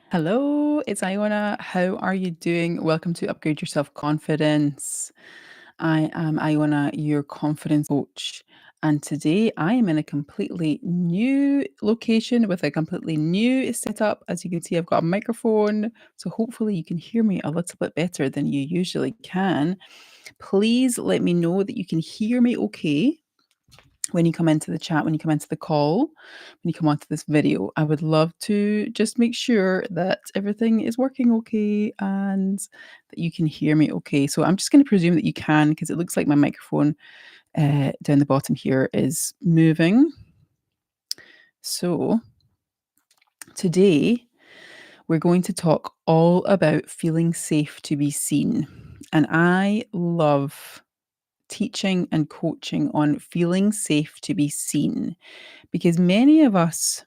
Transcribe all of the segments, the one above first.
Hello, it's Iona. How are you doing? Welcome to Upgrade Your Self Confidence. I am Iona, your confidence coach. And today I am in a completely new location with a completely new setup. As you can see, I've got a microphone. So hopefully you can hear me a little bit better than you usually can. Please let me know that you can hear me okay when you come into the chat, when you come into the call, when you come onto this video. I would love to just make sure that everything is working okay and that you can hear me okay. So I'm just going to presume that you can, because it looks like my microphone down the bottom here is moving. So today we're going to talk all about feeling safe to be seen. And I love teaching and coaching on feeling safe to be seen, because many of us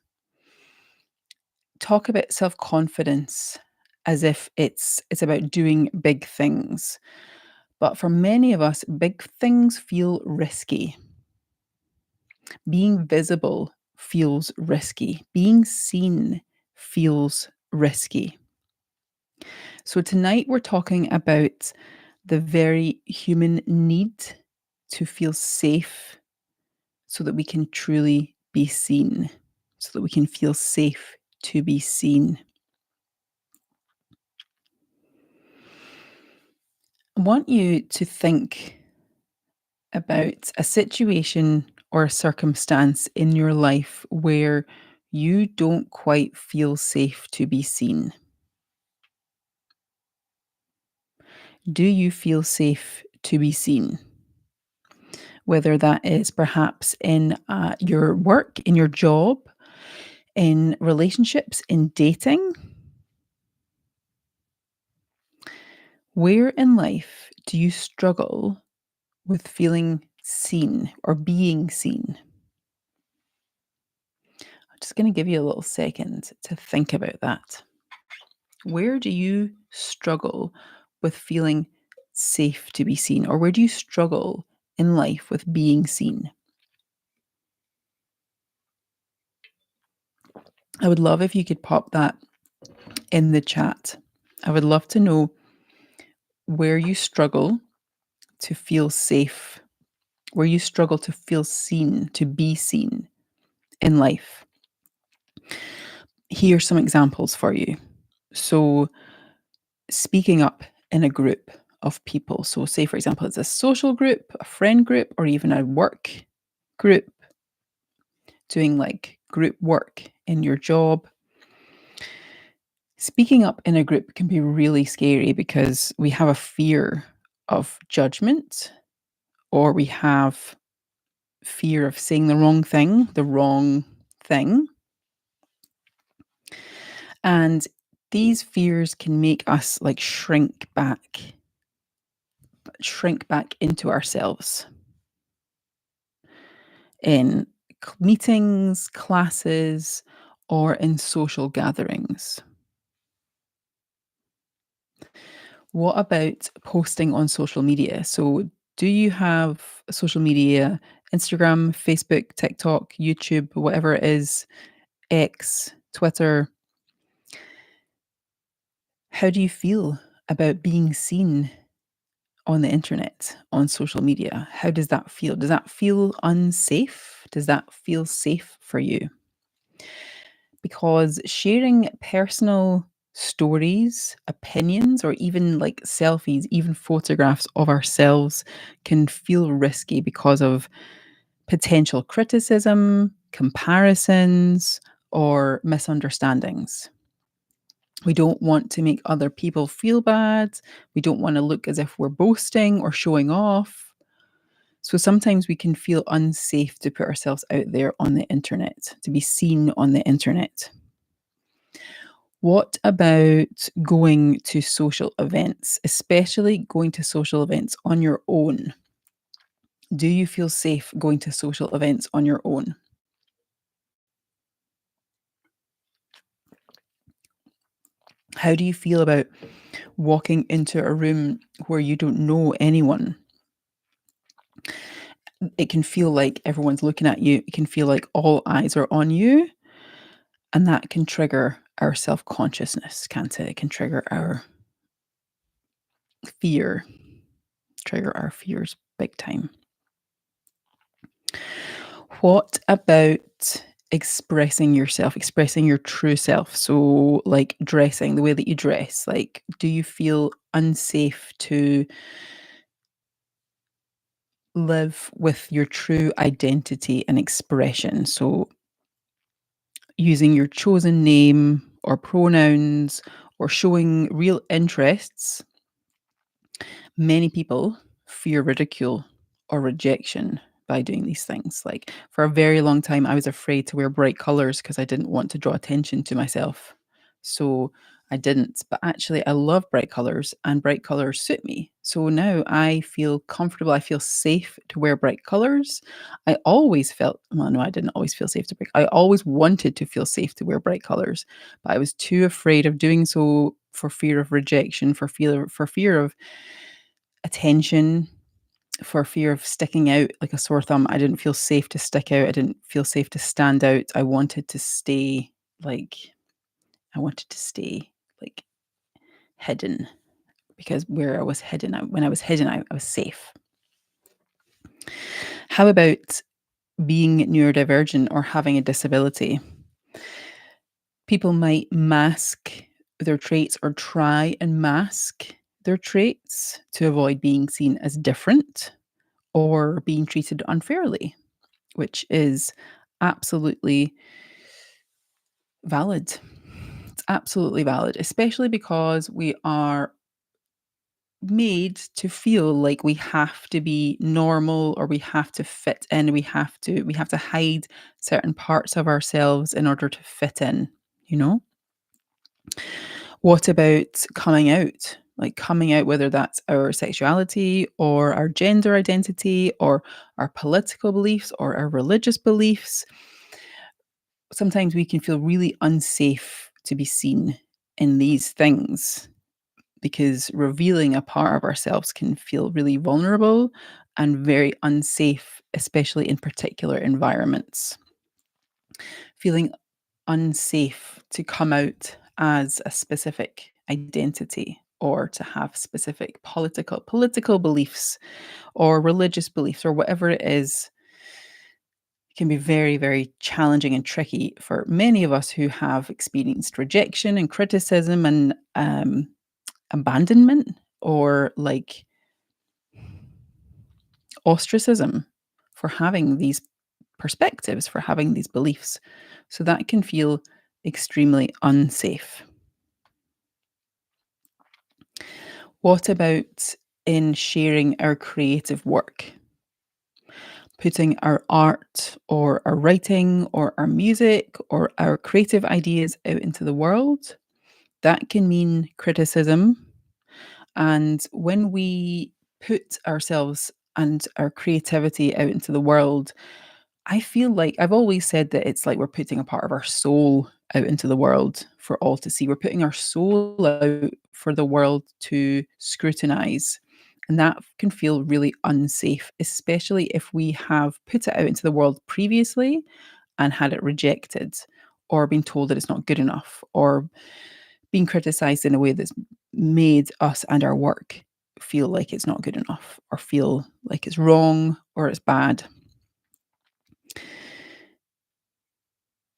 talk about self-confidence as if it's about doing big things. But for many of us, big things feel risky. Being visible feels risky. Being seen feels risky. So tonight we're talking about the very human need to feel safe so that we can truly be seen, so that we can feel safe to be seen. I want you to think about a situation or a circumstance in your life where you don't quite feel safe to be seen. Do you feel safe to be seen? Whether that is perhaps in your work, in your job, in relationships, in dating. Where in life do you struggle with feeling seen or being seen? I'm just going to give you a little second to think about that. Where do you struggle with feeling safe to be seen? Or where do you struggle in life with being seen? I would love if you could pop that in the chat. I would love to know where you struggle to feel safe, where you struggle to feel seen, to be seen in life. Here's some examples for you. So, speaking up in a group of people. So, say, for example, it's a social group, a friend group, or even a work group, doing like group work in your job. Speaking up in a group can be really scary because we have a fear of judgment, or we have fear of saying the wrong thing, And these fears can make us like shrink back into ourselves in meetings, classes, or in social gatherings. What about posting on social media? So, do you have social media, Instagram, Facebook, TikTok, YouTube, whatever it is, X, Twitter? How do you feel about being seen on the internet, on social media? How does that feel? Does that feel unsafe? Does that feel safe for you? Because sharing personal stories, opinions, or even like selfies, even photographs of ourselves can feel risky because of potential criticism, comparisons, or misunderstandings. We don't want to make other people feel bad. We don't want to look as if we're boasting or showing off. So sometimes we can feel unsafe to put ourselves out there on the internet, to be seen on the internet. What about going to social events, especially going to social events on your own? Do you feel safe going to social events on your own? How do you feel about walking into a room where you don't know anyone? It can feel like everyone's looking at you. It can feel like all eyes are on you, and that can trigger our self-consciousness, can't it? It can trigger our fear, trigger our fears big time. What about expressing yourself, expressing your true self? So, like dressing, the way that you dress, like, do you feel unsafe to live with your true identity and expression? So, using your chosen name or pronouns or showing real interests. Many people fear ridicule or rejection by doing these things. Like, for a very long time, I was afraid to wear bright colors because I didn't want to draw attention to myself. So I didn't. But actually, I love bright colors and bright colors suit me. So now I feel comfortable. I feel safe to wear bright colors. I always felt, well, no, I didn't always feel safe to break. I always wanted to feel safe to wear bright colors, but I was too afraid of doing so for fear of rejection, for fear of attention, for fear of sticking out like a sore thumb. I didn't feel safe to stick out. I didn't feel safe to stand out. I wanted to stay like I wanted to stay like hidden because where I was hidden, when I was hidden, I was safe. How about being neurodivergent or having a disability? People might mask their traits or try and mask their traits to avoid being seen as different or being treated unfairly, which is absolutely valid. It's absolutely valid, especially because we are made to feel like we have to be normal or we have to fit in. We have to hide certain parts of ourselves in order to fit in, you know? What about coming out? Like coming out, whether that's our sexuality or our gender identity or our political beliefs or our religious beliefs. Sometimes we can feel really unsafe to be seen in these things because revealing a part of ourselves can feel really vulnerable and very unsafe, especially in particular environments. Feeling unsafe to come out as a specific identity or to have specific political beliefs or religious beliefs or whatever it is can be very, very challenging and tricky for many of us who have experienced rejection and criticism and abandonment or like ostracism for having these perspectives, for having these beliefs. So that can feel extremely unsafe. What about in sharing our creative work? Putting our art or our writing or our music or our creative ideas out into the world, that can mean criticism. And when we put ourselves and our creativity out into the world, I feel like I've always said that it's like we're putting a part of our soul out into the world for all to see. We're putting our soul out for the world to scrutinize. And that can feel really unsafe, especially if we have put it out into the world previously and had it rejected, or been told that it's not good enough, or being criticized in a way that's made us and our work feel like it's not good enough, or feel like it's wrong or it's bad.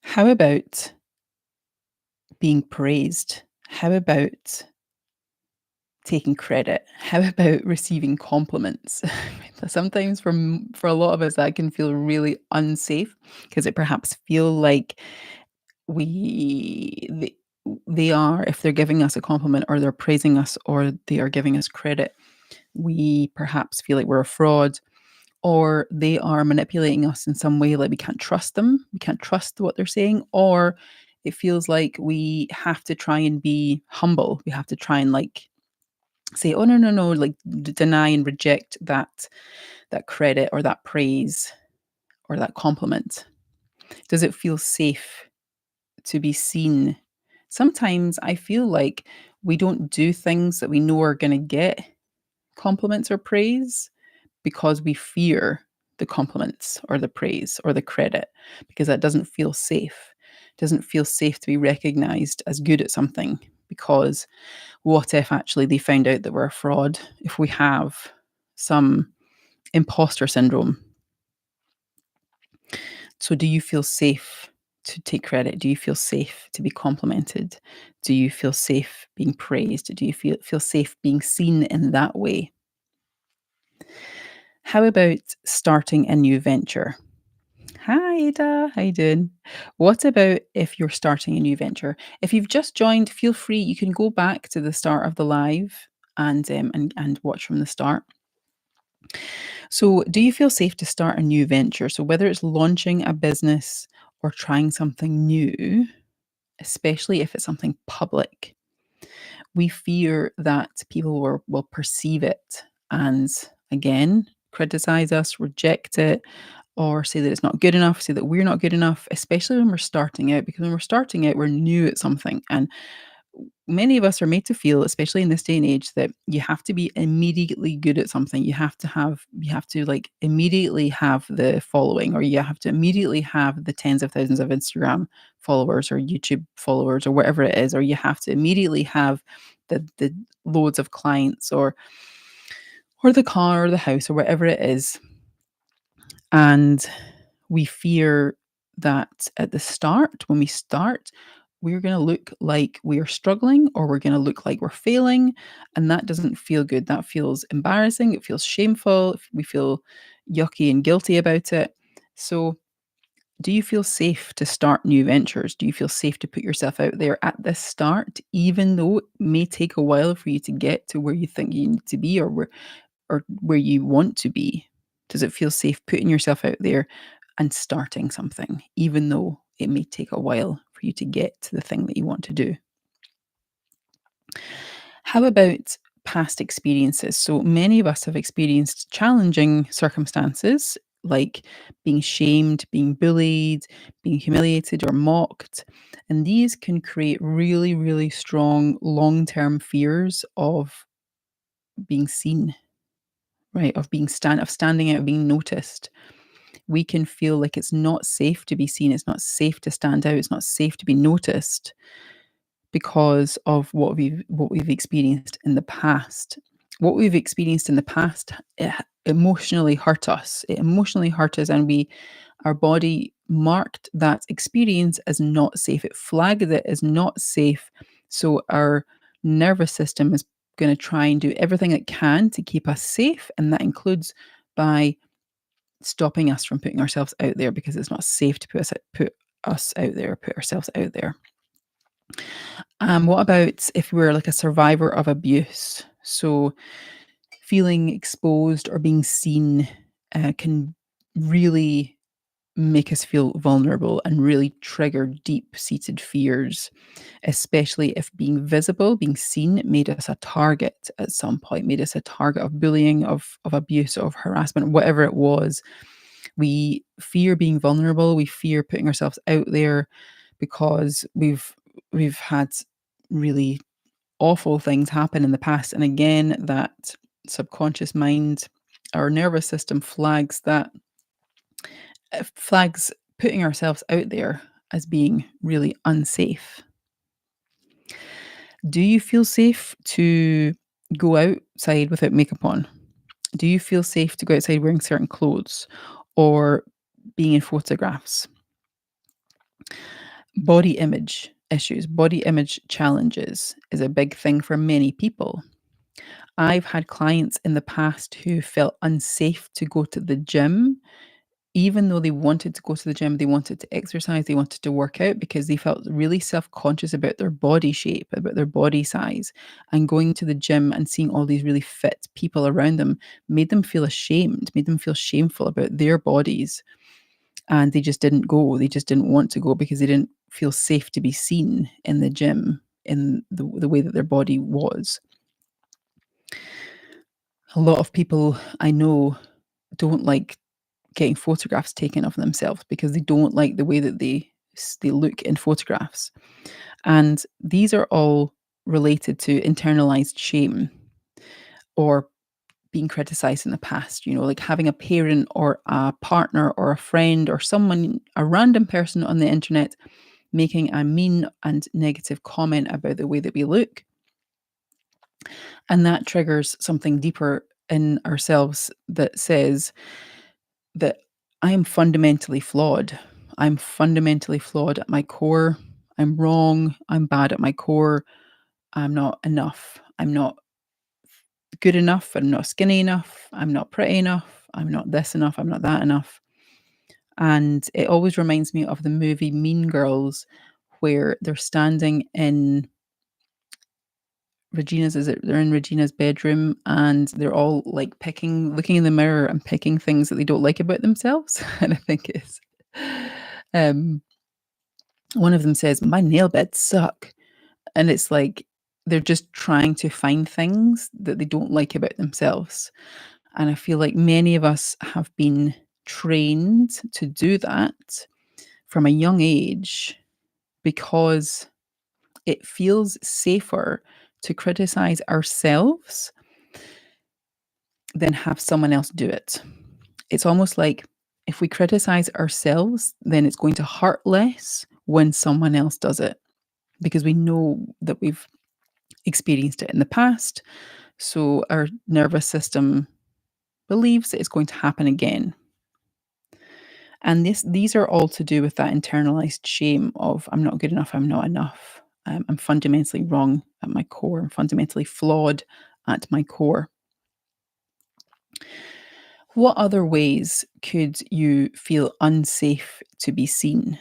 How about being praised? How about taking credit? How about receiving compliments? Sometimes for a lot of us, that can feel really unsafe because it perhaps feel like we they, they are, if they're giving us a compliment or they're praising us or they are giving us credit, we perhaps feel like we're a fraud or they are manipulating us in some way, like we can't trust them, we can't trust what they're saying, or it feels like we have to try and be humble, we have to try and like say, oh, no, no, no, like deny and reject that credit or that praise or that compliment. Does it feel safe to be seen? Sometimes I feel like we don't do things that we know are going to get compliments or praise because we fear the compliments or the praise or the credit because that doesn't feel safe. doesn't feel safe to be recognized as good at something, because what if actually they found out that we're a fraud? If we have some imposter syndrome. So do you feel safe to take credit? Do you feel safe to be complimented? Do you feel safe being praised? Do you feel safe being seen in that way? How about starting a new venture? Hi, Ada. How you doing? What about if you're starting a new venture? If you've just joined, feel free. You can go back to the start of the live and watch from the start. So, do you feel safe to start a new venture? So, whether it's launching a business or trying something new, especially if it's something public, we fear that people will perceive it and again criticize us, reject it, or say that it's not good enough, say that we're not good enough, especially when we're starting out, because when we're starting out, we're new at something. And many of us are made to feel, especially in this day and age, that you have to be immediately good at something. You have to like immediately have the following, or you have to immediately have the tens of thousands of Instagram followers or YouTube followers or whatever it is, or you have to immediately have the loads of clients or the car or the house or whatever it is. And we fear that at the start, when we start, we're going to look like we are struggling, or we're going to look like we're failing. And that doesn't feel good. That feels embarrassing. It feels shameful. We feel yucky and guilty about it. So, do you feel safe to start new ventures? Do you feel safe to put yourself out there at the start, even though it may take a while for you to get to where you think you need to be, or where you want to be? Does it feel safe putting yourself out there and starting something, even though it may take a while for you to get to the thing that you want to do? How about past experiences? So many of us have experienced challenging circumstances like being shamed, being bullied, being humiliated or mocked. And these can create really, really strong long term fears of being seen, right? Of standing out, of being noticed. We can feel like it's not safe to be seen, it's not safe to stand out, it's not safe to be noticed because of what we've experienced in the past. What we've experienced in the past, it emotionally hurt us. It emotionally hurt us, and our body marked that experience as not safe. It flagged it as not safe. So our nervous system is going to try and do everything it can to keep us safe, and that includes by stopping us from putting ourselves out there, because it's not safe to put us out there, put ourselves out there. What about if we're like a survivor of abuse? So feeling exposed or being seen can really make us feel vulnerable and really trigger deep seated fears, especially if being visible, being seen, made us a target at some point, made us a target of bullying, of abuse, of harassment, whatever it was. We fear being vulnerable. We fear putting ourselves out there because we've had really awful things happen in the past. And again, that subconscious mind, our nervous system flags that, flags putting ourselves out there as being really unsafe. Do you feel safe to go outside without makeup on? Do you feel safe to go outside wearing certain clothes or being in photographs? Body image issues, body image challenges is a big thing for many people. I've had clients in the past who felt unsafe to go to the gym, even though they wanted to go to the gym, they wanted to exercise, they wanted to work out, because they felt really self-conscious about their body shape, about their body size. And going to the gym and seeing all these really fit people around them made them feel ashamed, made them feel shameful about their bodies. And they just didn't go. They just didn't want to go because they didn't feel safe to be seen in the gym in the way that their body was. A lot of people I know don't like getting photographs taken of themselves because they don't like the way that they look in photographs. And these are all related to internalized shame or being criticized in the past, like having a parent or a partner or a friend or someone, a random person on the internet making a mean and negative comment about the way that we look. And that triggers something deeper in ourselves that says that I am fundamentally flawed. I'm fundamentally flawed at my core. I'm wrong. I'm bad at my core. I'm not enough. I'm not good enough. I'm not skinny enough. I'm not pretty enough. I'm not this enough. I'm not that enough. And it always reminds me of the movie Mean Girls, where they're standing in they're in Regina's bedroom and they're all like looking in the mirror and picking things that they don't like about themselves. And I think it's, um, one of them says, "My nail beds suck." And it's like they're just trying to find things that they don't like about themselves. And I feel like many of us have been trained to do that from a young age because it feels safer to criticize ourselves than have someone else do it. It's almost like if we criticize ourselves, then it's going to hurt less when someone else does it because we know that we've experienced it in the past. So our nervous system believes that it's going to happen again. And these are all to do with that internalized shame of I'm not good enough, I'm not enough. I'm fundamentally wrong at my core. I'm fundamentally flawed at my core. What other ways could you feel unsafe to be seen?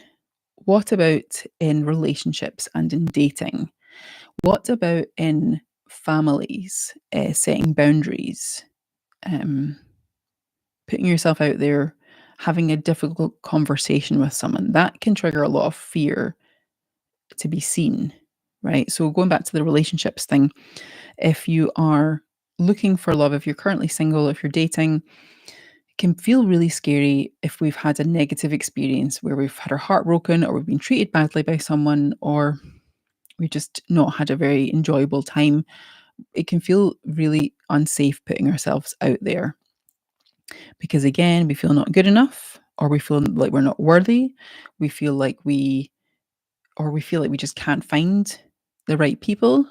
What about in relationships and in dating? What about in families, setting boundaries, um, putting yourself out there, having a difficult conversation with someone? That can trigger a lot of fear to be seen, right? So going back to the relationships thing, if you are looking for love, if you're currently single, if you're dating, it can feel really scary if we've had a negative experience where we've had our heart broken or we've been treated badly by someone or we just not had a very enjoyable time. It can feel really unsafe putting ourselves out there because again, we feel not good enough or we feel like we're not worthy. We feel like we feel like we just can't find the right people.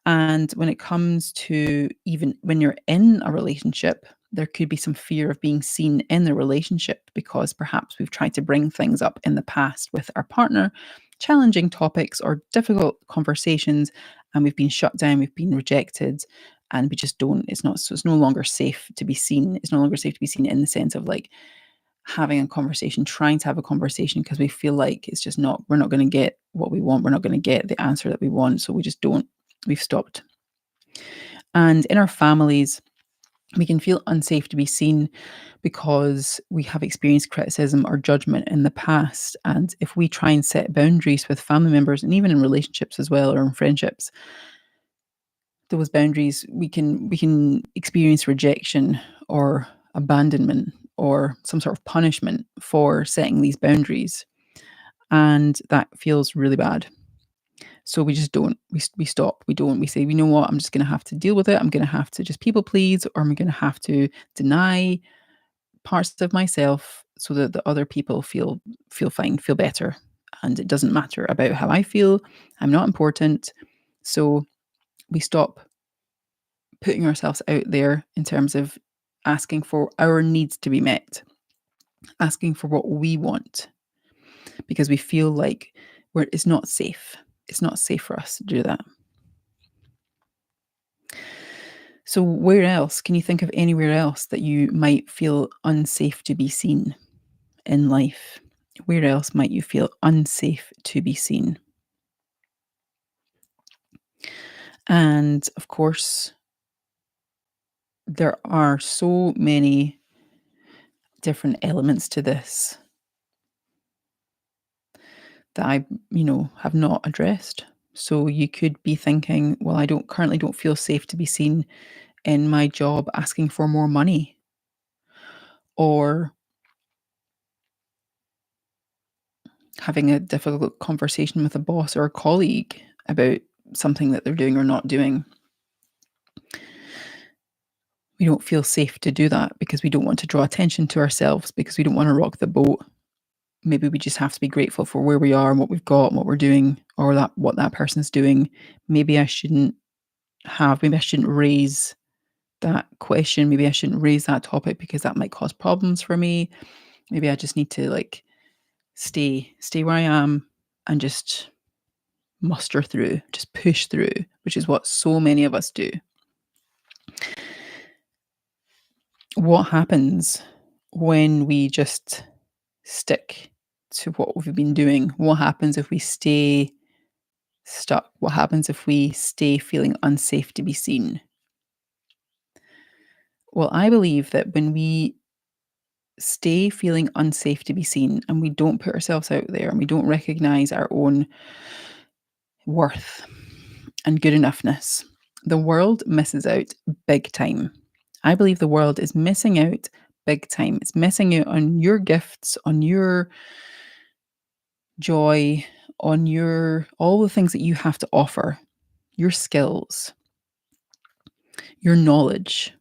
And when it comes to even when you're in a relationship, there could be some fear of being seen in the relationship because perhaps we've tried to bring things up in the past with our partner, challenging topics or difficult conversations, and we've been shut down, we've been rejected, and we just don't, it's not, so it's no longer safe to be seen. It's no longer safe to be seen in the sense of like having a conversation, trying to have a conversation because we feel like it's just not, we're not going to get what we want. We're not going to get the answer that we want. So we just don't, we've stopped. And in our families, we can feel unsafe to be seen because we have experienced criticism or judgment in the past. And if we try and set boundaries with family members and even in relationships as well or in friendships, those boundaries we can experience rejection or abandonment or some sort of punishment for setting these boundaries. And that feels really bad. So we just don't. We stop. We don't. We say, you know what? I'm just going to have to deal with it. I'm going to have to just people please, or I'm going to have to deny parts of myself so that the other people feel fine, feel better, and it doesn't matter about how I feel. I'm not important. So we stop putting ourselves out there in terms of asking for our needs to be met, asking for what we want, because we feel like it's not safe. It's not safe for us to do that. So, where else can you think of anywhere else that you might feel unsafe to be seen in life? Where else might you feel unsafe to be seen? And of course, there are so many different elements to this that I have not addressed. So you could be thinking, well, I don't feel safe to be seen in my job asking for more money or having a difficult conversation with a boss or a colleague about something that they're doing or not doing. We don't feel safe to do that because we don't want to draw attention to ourselves, because we don't want to rock the boat. maybe we just have to be grateful for where we are and what we've got and what we're doing or that what that person's doing. Maybe I shouldn't maybe I shouldn't raise that question. Maybe I shouldn't raise that topic because that might cause problems for me. Maybe I just need to like stay where I am and just muster through, just push through, which is what so many of us do. What happens when we just stick to what we've been doing? What happens if we stay stuck? What happens if we stay feeling unsafe to be seen? Well, I believe that when we stay feeling unsafe to be seen and we don't put ourselves out there and we don't recognize our own worth and good enoughness, the world misses out big time. I believe the world is missing out big time. It's missing out on your gifts, on your joy, on your all the things that you have to offer, your skills, your knowledge.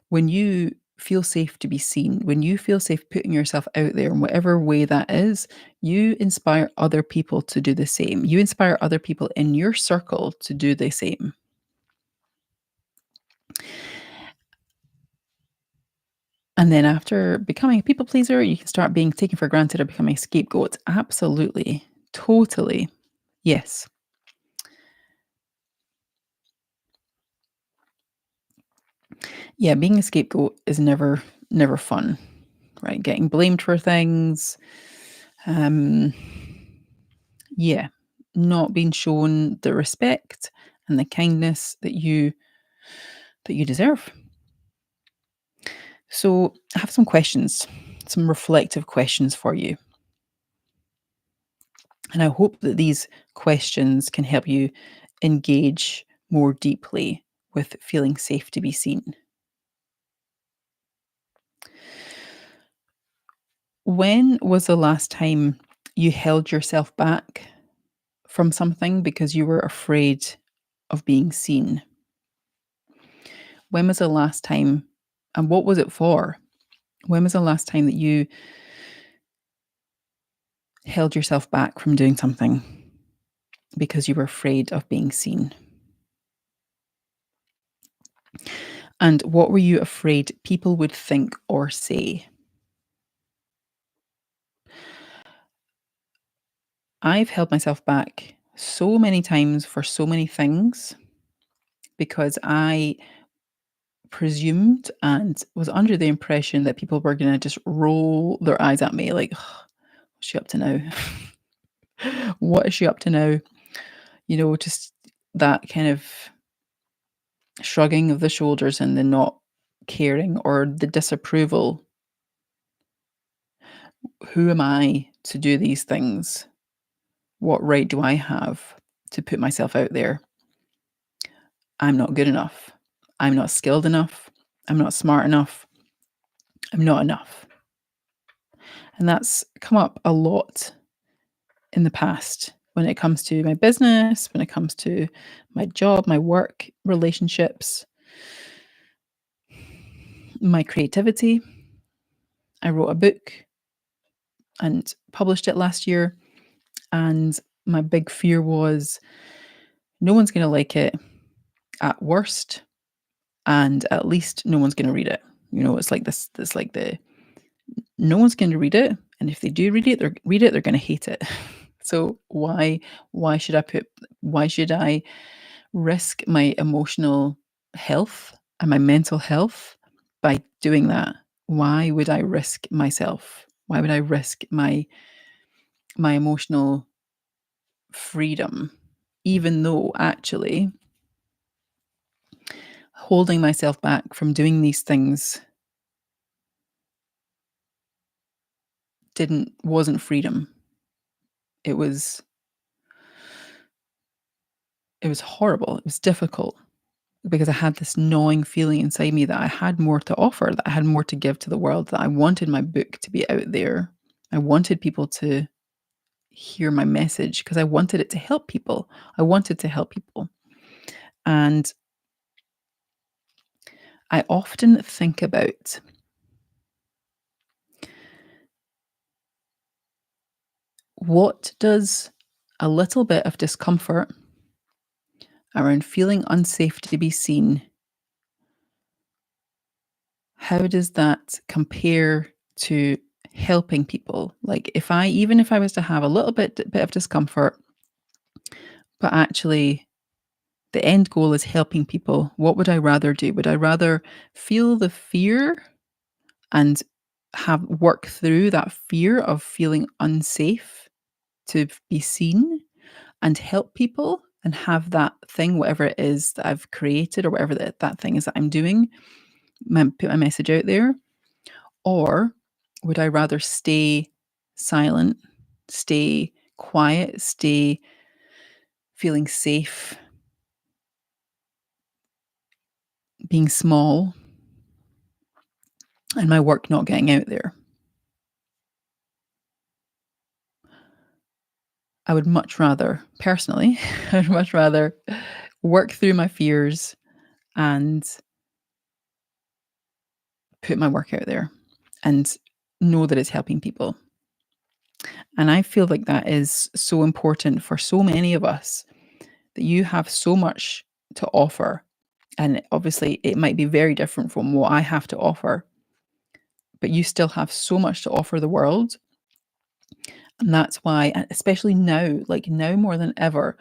When you feel safe to be seen, when you feel safe putting yourself out there in whatever way that is, you inspire other people to do the same. You inspire other people in your circle to do the same. And then after becoming a people pleaser, you can start being taken for granted or becoming a scapegoat. Absolutely. Totally. Yes. Yeah, being a scapegoat is never fun, right? Getting blamed for things. Um yeah, not being shown the respect and the kindness that you deserve. So, I have some questions, some reflective questions for you. And I hope that these questions can help you engage more deeply with feeling safe to be seen. When was the last time you held yourself back from something because you were afraid of being seen? When was the last time, and what was it for? When was the last time that you held yourself back from doing something because you were afraid of being seen? And what were you afraid people would think or say? I've held myself back so many times for so many things because I presumed and was under the impression that people were going to just roll their eyes at me like, "Ugh, what's she up to now? What is she up to now?" Just that kind of shrugging of the shoulders and the not caring or the disapproval. Who am I to do these things? What right do I have to put myself out there? I'm not good enough. I'm not skilled enough. I'm not smart enough. I'm not enough. And that's come up a lot in the past when it comes to my business, when it comes to my job, my work, relationships, my creativity. I wrote a book and published it last year. And my big fear was no one's going to like it at worst. And at least no one's going to read it. It's like this, it's like no one's going to read it. And if they do they're going to hate it. So why should why should I risk my emotional health and my mental health by doing that? Why would I risk myself? Why would I risk my emotional freedom, even though actually holding myself back from doing these things wasn't freedom. It was it was horrible. It was difficult because I had this gnawing feeling inside me that I had more to offer, that I had more to give to the world, that I wanted my book to be out there. I wanted people to hear my message because I wanted it to help people. I wanted to help people. And I often think about What does a little bit of discomfort around feeling unsafe to be seen, how does that compare to helping people? Like if I was to have a little bit of discomfort, but actually the end goal is helping people, what would I rather do? Would I rather feel the fear and have work through that fear of feeling unsafe to be seen and help people and have that thing, whatever it is that I've created or whatever that thing is that I'm doing, put my message out there? Or would I rather stay silent, stay quiet, stay feeling safe, being small, and my work not getting out there? I would much rather, personally, I would much rather work through my fears and put my work out there and know that it's helping people. And I feel like that is so important for so many of us, that you have so much to offer. And obviously, it might be very different from what I have to offer, but you still have so much to offer the world. And that's why, especially now, like now more than ever,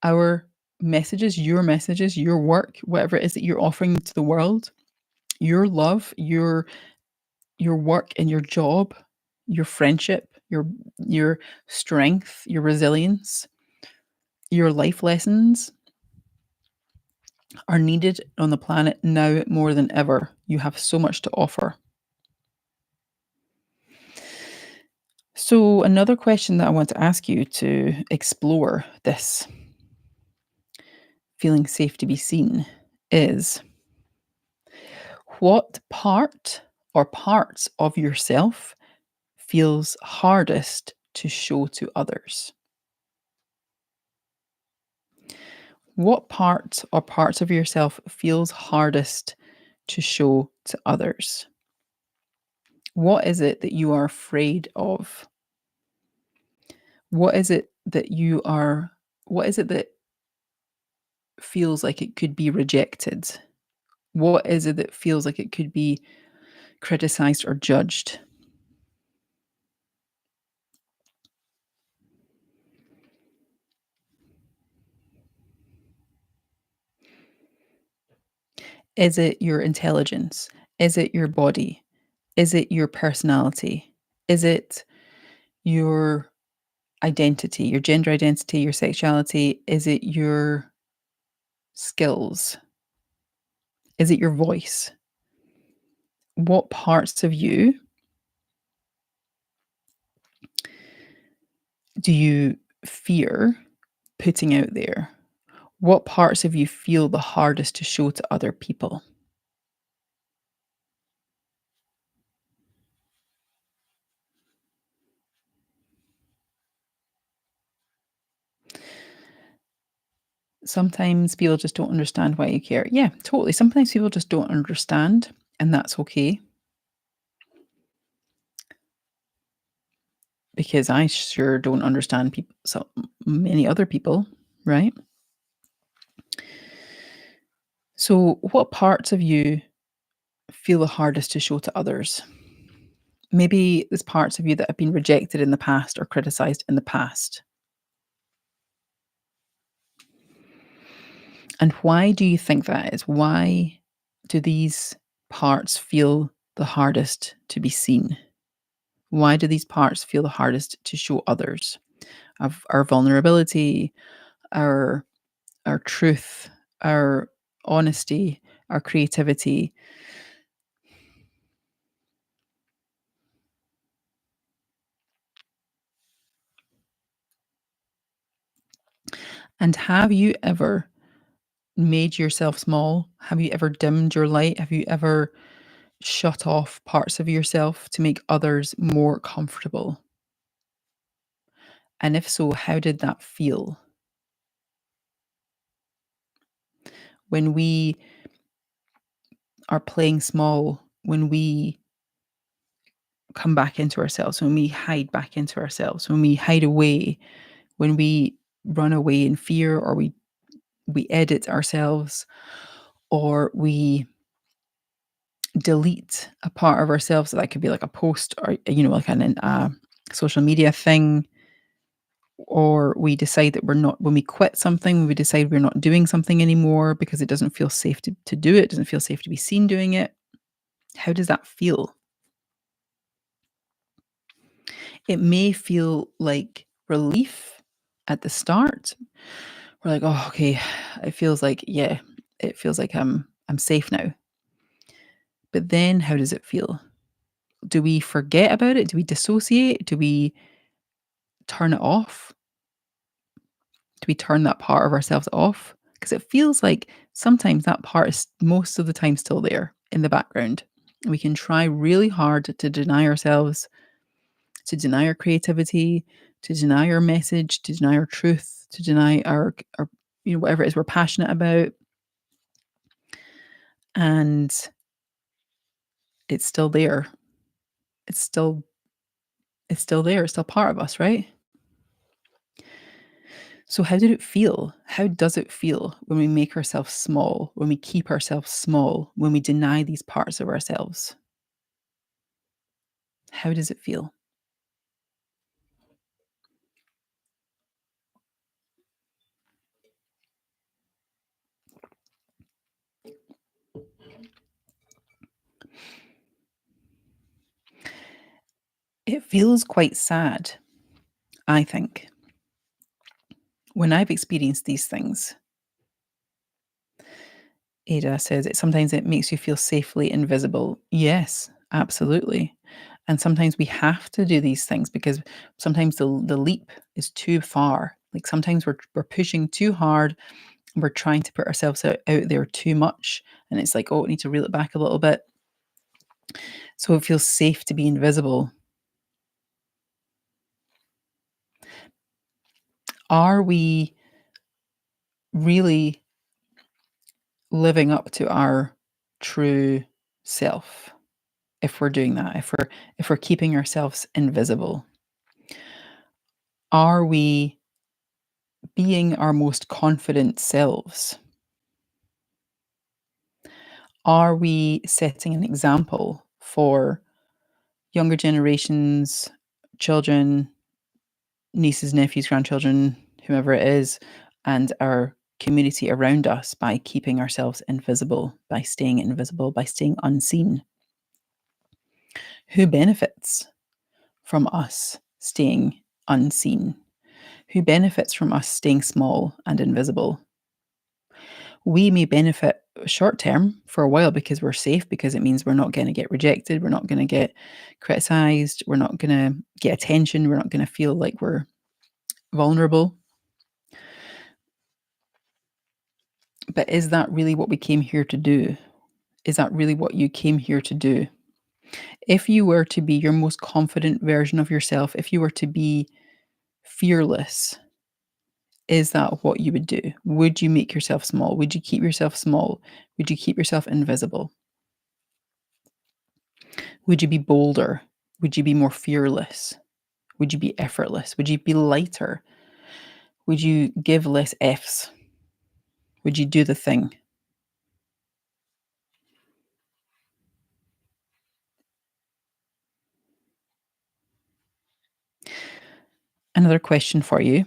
our messages, your work, whatever it is that you're offering to the world, your love, your work and your job, your friendship, your strength, your resilience, your life lessons are needed on the planet now more than ever. You have so much to offer. So, another question that I want to ask you to explore this feeling safe to be seen is, what part or parts of yourself feels hardest to show to others? What part or parts of yourself feels hardest to show to others? What is it that you are afraid of? What is it that you are what is it that feels like it could be rejected? What is it that feels like it could be criticized or judged? Is it your intelligence? Is it your body? Is it your personality? Is it your identity, your gender identity, your sexuality? Is it your skills? Is it your voice? What parts of you do you fear putting out there? What parts of you feel the hardest to show to other people? Sometimes people just don't understand why you care. Yeah, totally. Sometimes people just don't understand, and that's okay, because I sure don't understand people, so many other people, right? So, what parts of you feel the hardest to show to others? Maybe there's parts of you that have been rejected in the past or criticized in the past. And why do you think that is? Why do these parts feel the hardest to be seen? Why do these parts feel the hardest to show others? Of our vulnerability, our our truth, our honesty, our creativity. And have you ever made yourself small? Have you ever dimmed your light? Have you ever shut off parts of yourself to make others more comfortable? And if so, how did that feel? When we are playing small, when we come back into ourselves, when we hide back into ourselves, when we hide away, when we run away in fear, or we edit ourselves, or we delete a part of ourselves. So that could be like a post, or like social media thing, or we decide that we're not when we quit something, we decide we're not doing something anymore because it doesn't feel safe to do it, doesn't feel safe to be seen doing it. How does that feel? It may feel like relief at the start. We're like, "Oh, okay." It feels like, yeah, it feels like I'm safe now. But then how does it feel? Do we forget about it? Do we dissociate? Do we turn it off? Do we turn that part of ourselves off? Because it feels like sometimes that part is most of the time still there in the background. We can try really hard to deny ourselves, to deny our creativity, to deny our message, to deny our truth, to deny our whatever it is we're passionate about, and it's still there. It's still it's still there. It's still part of us, right? So how did it feel? How does it feel when we make ourselves small, when we keep ourselves small, when we deny these parts of ourselves? How does it feel? It feels quite sad, I think. When I've experienced these things, Ada says sometimes it makes you feel safely invisible. Yes, absolutely. And sometimes we have to do these things because sometimes the leap is too far. Like sometimes we're pushing too hard, and we're trying to put ourselves out there too much. And it's like, oh, we need to reel it back a little bit. So it feels safe to be invisible. Are we really living up to our true self if we're doing that, if we're keeping ourselves invisible? Are we being our most confident selves? Are we setting an example for younger generations, children, nieces, nephews, grandchildren, whomever it is, and our community around us by keeping ourselves invisible, by staying unseen? Who benefits from us staying unseen? Who benefits from us staying small and invisible? We may benefit short term for a while because we're safe, because it means we're not going to get rejected, we're not going to get criticized, we're not going to get attention, we're not going to feel like we're vulnerable. But is that really what we came here to do? Is that really what you came here to do? If you were to be your most confident version of yourself, if you were to be fearless, is that what you would do? Would you make yourself small? Would you keep yourself small? Would you keep yourself invisible? Would you be bolder? Would you be more fearless? Would you be effortless? Would you be lighter? Would you give less Fs? Would you do the thing? Another question for you.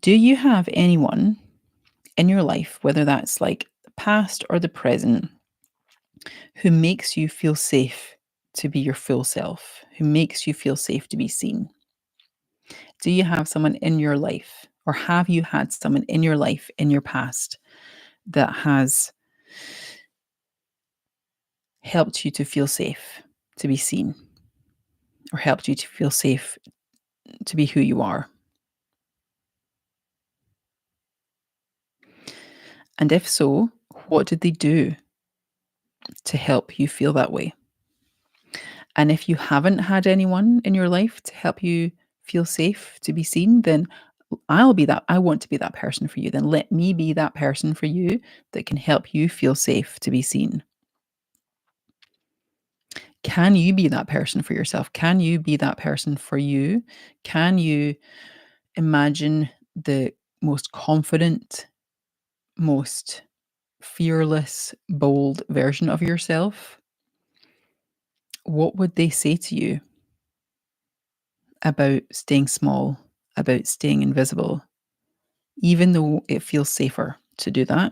Do you have anyone in your life, whether that's like the past or the present, who makes you feel safe to be your full self, who makes you feel safe to be seen? Do you have someone in your life, or have you had someone in your life in your past that has helped you to feel safe to be seen, or helped you to feel safe to be who you are? And if so, what did they do to help you feel that way? And if you haven't had anyone in your life to help you feel safe to be seen, then I want to be that person for you. Then let me be that person for you that can help you feel safe to be seen. Can you be that person for yourself? Can you be that person for you? Can you imagine the most confident, most fearless, bold version of yourself? What would they say to you about staying small, about staying invisible, even though it feels safer to do that?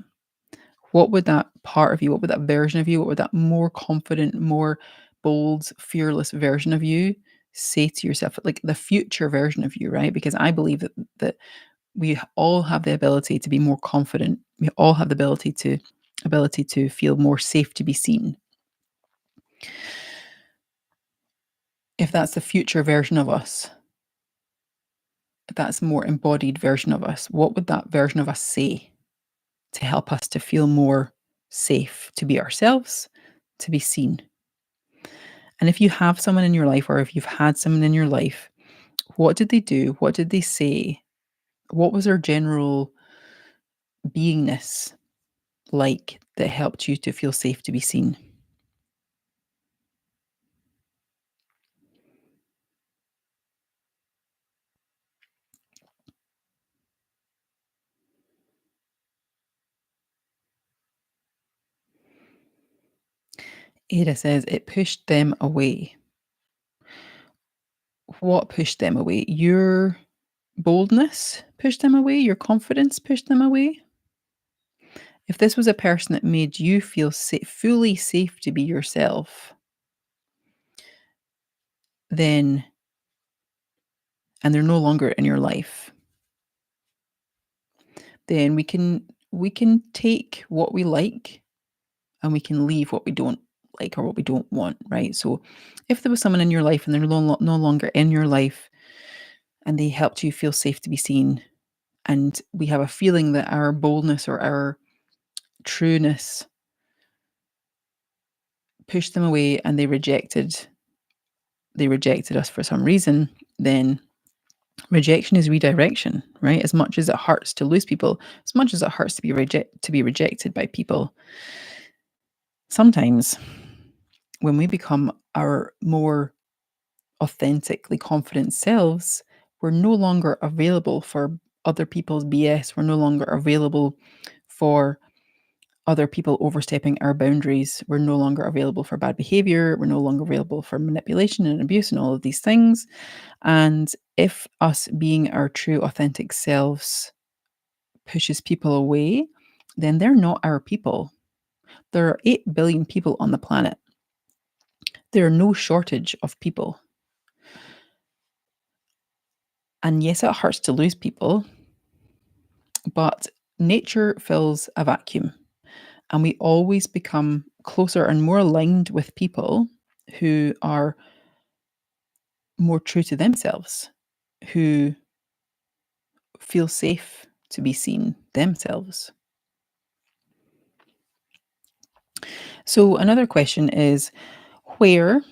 What would that part of you, what would that version of you, what would that more confident, more bold, fearless version of you say to yourself? Like the future version of you, right? Because I believe that we all have the ability to be more confident. We all have the ability to feel more safe to be seen. If that's the future version of us, if that's a more embodied version of us, what would that version of us say to help us to feel more safe to be ourselves, to be seen? And if you have someone in your life, or if you've had someone in your life, what did they do? What did they say? What was their general beingness like that helped you to feel safe to be seen? Ada says it pushed them away. What pushed them away? Your boldness pushed them away? Your confidence pushed them away? If this was a person that made you feel fully safe to be yourself, then, and they're no longer in your life, then we can take what we like and we can leave what we don't like or what we don't want, right? So if there was someone in your life and they're no longer in your life and they helped you feel safe to be seen, and we have a feeling that our boldness or our trueness pushed them away and they rejected us for some reason, then rejection is redirection, right? As much as it hurts to lose people, as much as it hurts to be rejected by people, sometimes when we become our more authentically confident selves, we're no longer available for other people's BS. We're no longer available for other people overstepping our boundaries. We're no longer available for bad behavior. We're no longer available for manipulation and abuse and all of these things. And if us being our true authentic selves pushes people away, then they're not our people. There are 8 billion people on the planet. There are no shortage of people. And yes, it hurts to lose people, but nature fills a vacuum. And we always become closer and more aligned with people who are more true to themselves, who feel safe to be seen themselves. So, another question is, where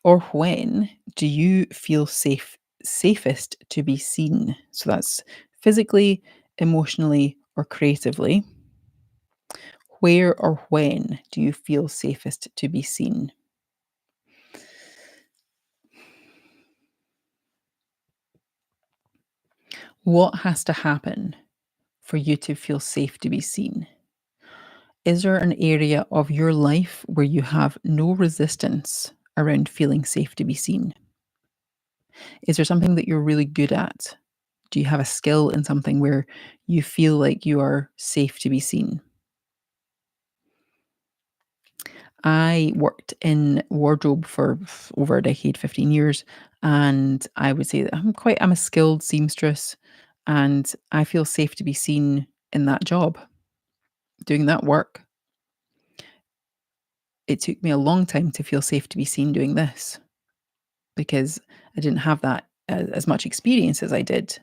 or when do you feel safest to be seen? So that's physically, emotionally, or creatively. Where or when do you feel safest to be seen? What has to happen for you to feel safe to be seen? Is there an area of your life where you have no resistance around feeling safe to be seen? Is there something that you're really good at? Do you have a skill in something where you feel like you are safe to be seen? I worked in wardrobe for over a decade, 15 years, and I would say that I'm a skilled seamstress, and I feel safe to be seen in that job, doing that work. It took me a long time to feel safe to be seen doing this because I didn't have that as much experience as I did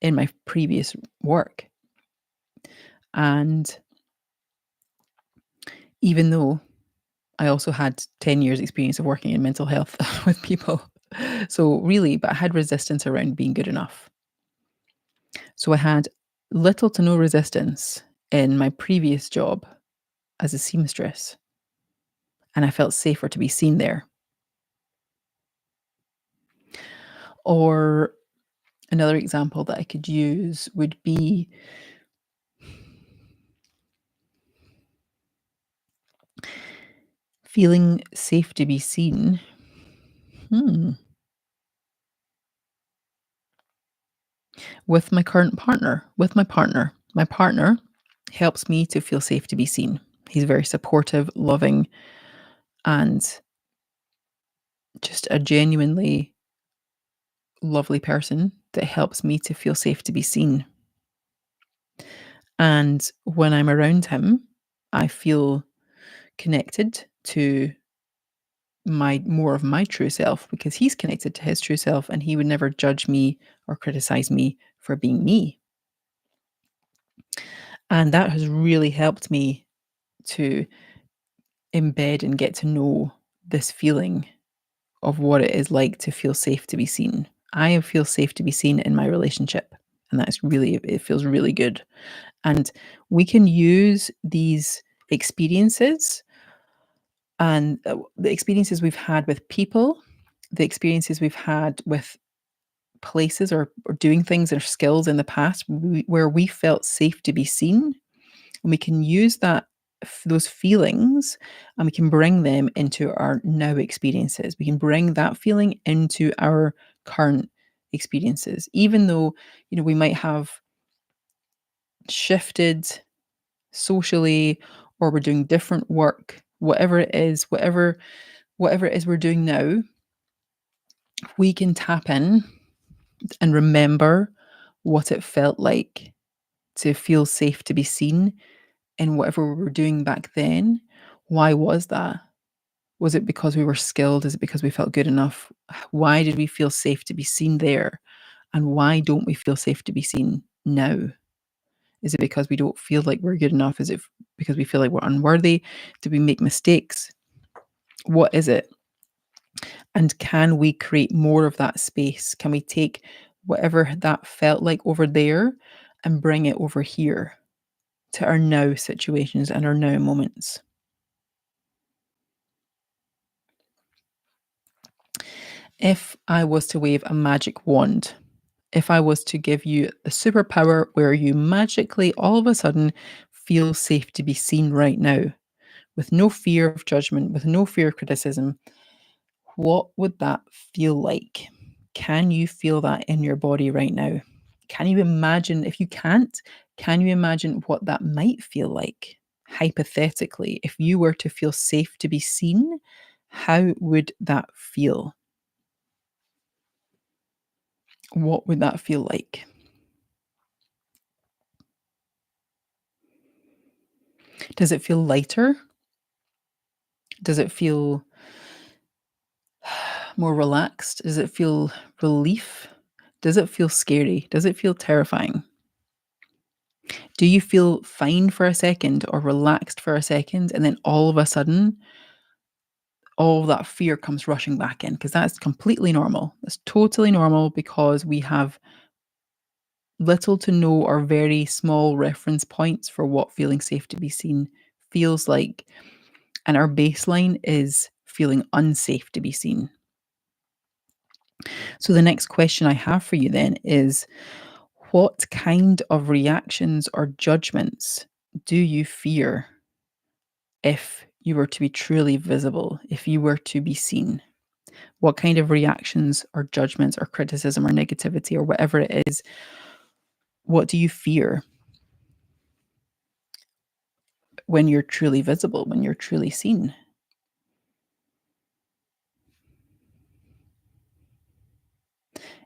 in my previous work. And even though I also had 10 years experience of working in mental health with people. So really, but I had resistance around being good enough. So I had little to no resistance in my previous job as a seamstress. and I felt safer to be seen there. Or another example that I could use would be feeling safe to be seen. Hmm. With my current partner, with my partner. My partner helps me to feel safe to be seen. He's very supportive, loving, and just a genuinely lovely person that helps me to feel safe to be seen. And when I'm around him, I feel connected to my more of my true self because he's connected to his true self and he would never judge me or criticize me for being me. And that has really helped me to embed and get to know this feeling of what it is like to feel safe to be seen. I feel safe to be seen in my relationship, and that's really it feels really good. And we can use these experiences and, the experiences we've had with people, the experiences we've had with places or doing things or skills in the past where we felt safe to be seen, and we can use those feelings, and we can bring them into our now experiences. We can bring that feeling into our current experiences, even though, we might have shifted socially or we're doing different work, whatever it is we're doing now, we can tap in and remember what it felt like to feel safe to be seen in whatever we were doing back then. Why was that? Was it because we were skilled? Is it because we felt good enough? Why did we feel safe to be seen there? And why don't we feel safe to be seen now? Is it because we don't feel like we're good enough? Is it because we feel like we're unworthy? Did we make mistakes? What is it? And can we create more of that space? Can we take whatever that felt like over there and bring it over here to our now situations and our now moments? If I was to wave a magic wand, if I was to give you a superpower where you magically all of a sudden feel safe to be seen right now, with no fear of judgment, with no fear of criticism, what would that feel like? Can you feel that in your body right now? Can you imagine? If you can't, can you imagine what that might feel like? Hypothetically, if you were to feel safe to be seen, how would that feel? What would that feel like? Does it feel lighter? Does it feel more relaxed? Does it feel relief? Does it feel scary? Does it feel terrifying? Do you feel fine for a second or relaxed for a second, and then all of a sudden, all that fear comes rushing back in? Because that's completely normal. That's totally normal because we have little to no or very small reference points for what feeling safe to be seen feels like. And our baseline is feeling unsafe to be seen. So the next question I have for you then is, what kind of reactions or judgments do you fear if you were to be truly visible, if you were to be seen? What kind of reactions or judgments or criticism or negativity or whatever it is, what do you fear when you're truly visible, when you're truly seen?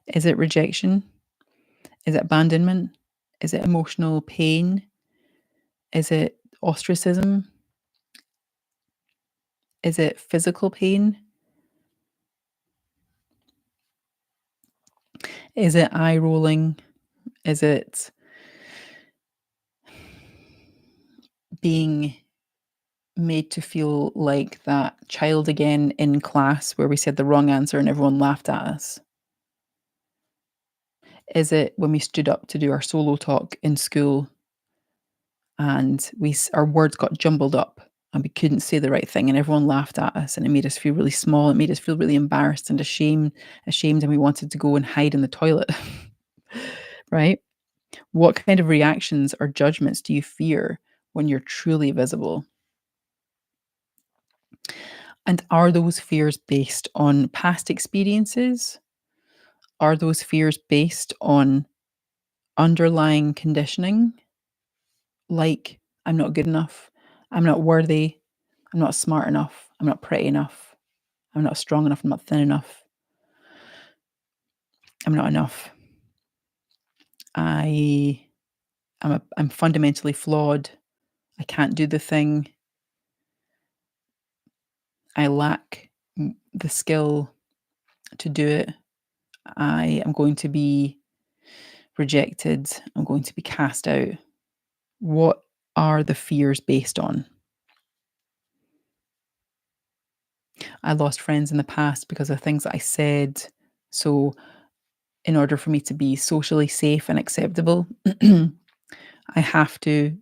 Is it rejection? Is it abandonment? Is it emotional pain? Is it ostracism? Is it physical pain? Is it eye rolling? Is it being made to feel like that child again in class where we said the wrong answer and everyone laughed at us? Is it when we stood up to do our solo talk in school and our words got jumbled up? and we couldn't say the right thing and everyone laughed at us and it made us feel really small. It made us feel really embarrassed and ashamed, and we wanted to go and hide in the toilet. Right? What kind of reactions or judgments do you fear when you're truly visible? And are those fears based on past experiences? Are those fears based on underlying conditioning? Like, I'm not good enough, I'm not worthy, I'm not smart enough, I'm not pretty enough, I'm not strong enough, I'm not thin enough, I'm not enough. I I'm fundamentally flawed. I can't do the thing. I lack the skill to do it. I am going to be rejected. I'm going to be cast out. What are the fears based on? I lost friends in the past because of things that I said. So, in order for me to be socially safe and acceptable, I have to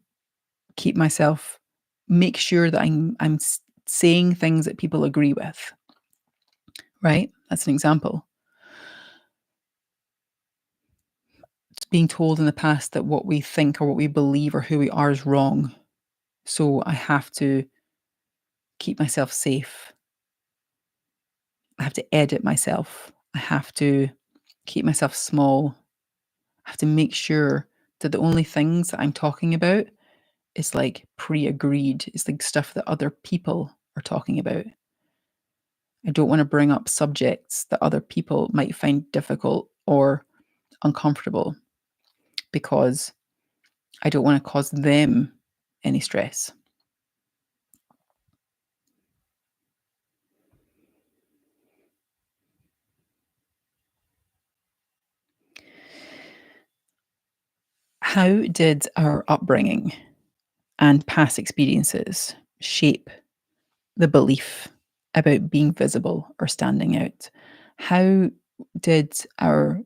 keep myself, make sure that I'm saying things that people agree with, right? That's an example. It's being told in the past that what we think or what we believe or who we are is wrong. So I have to keep myself safe. I have to edit myself. I have to keep myself small. I have to make sure that the only things that I'm talking about is like pre-agreed. It's like stuff that other people are talking about. I don't want to bring up subjects that other people might find difficult or uncomfortable because I don't want to cause them any stress. How did our upbringing and past experiences shape the belief about being visible or standing out? How did our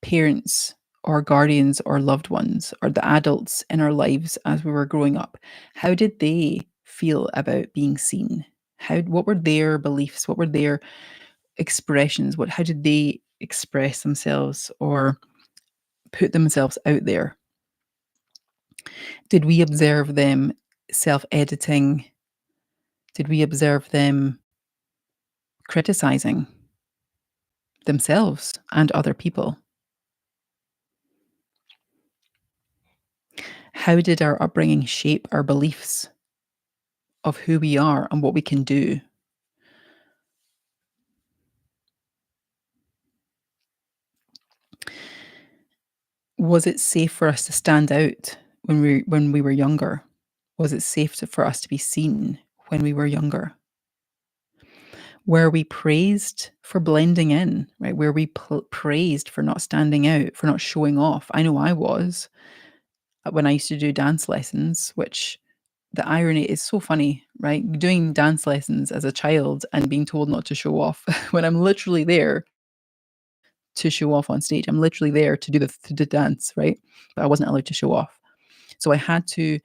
parents or guardians or loved ones or the adults in our lives as we were growing up, how did they feel about being seen? What were their beliefs? What were their expressions? How did they express themselves or put themselves out there? Did we observe them self-editing? Did we observe them criticizing themselves and other people? How did our upbringing shape our beliefs of who we are and what we can do? Was it safe for us to stand out when we were younger? Was it safe for us to be seen when we were younger? Were we praised for blending in, right? Were we praised for not standing out, for not showing off? I know I was when I used to do dance lessons, which the irony is so funny, right? Doing dance lessons as a child and being told not to show off when I'm literally there to show off on stage. I'm literally there to do the dance, right? But I wasn't allowed to show off. So I had to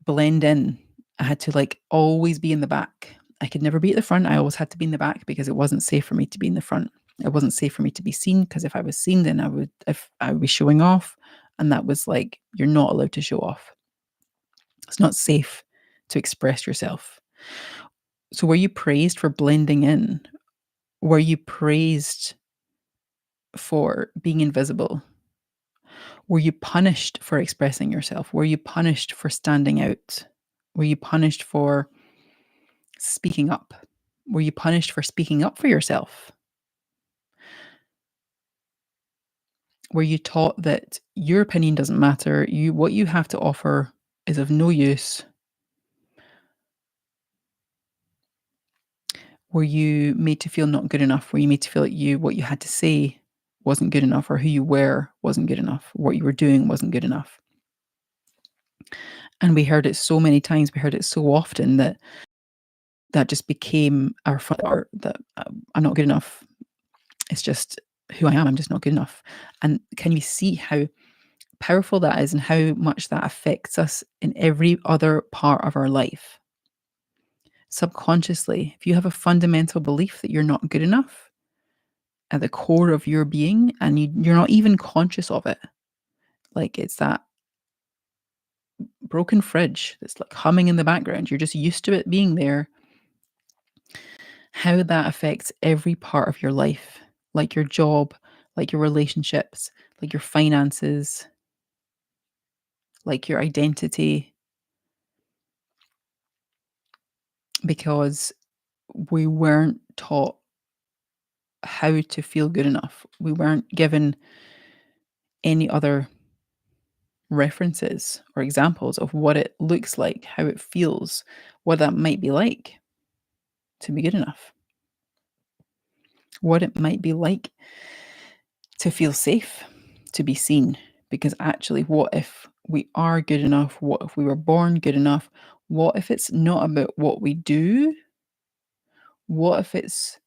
blend in. I had to like always be in the back. I could never be at the front. I always had to be in the back because it wasn't safe for me to be in the front. It wasn't safe for me to be seen because if I was seen, then I would be showing off, and that was like you're not allowed to show off. It's not safe to express yourself. So were you praised for blending in? Were you praised for being invisible? Were you punished for expressing yourself? Were you punished for standing out? Were you punished for speaking up? Were you punished for speaking up for yourself? Were you taught that your opinion doesn't matter, what you have to offer is of no use? Were you made to feel not good enough? Were you made to feel like what you had to say wasn't good enough, or who you were wasn't good enough, what you were doing wasn't good enough? And we heard it so many times, we heard it so often that that just became our front door, that I'm not good enough. It's just who I am. I'm just not good enough. And can you see how powerful that is and how much that affects us in every other part of our life. Subconsciously, if you have a fundamental belief that you're not good enough at the core of your being and you're not even conscious of it, like it's that broken fridge that's like humming in the background, you're just used to it being there, how that affects every part of your life, like your job, like your relationships, like your finances, like your identity, because we weren't taught how to feel good enough. We weren't given any other references or examples of what it looks like, how it feels, what that might be like to be good enough, what it might be like to feel safe, to be seen. Because actually, what if we are good enough? What if we were born good enough? What if it's not about what we do? What if it's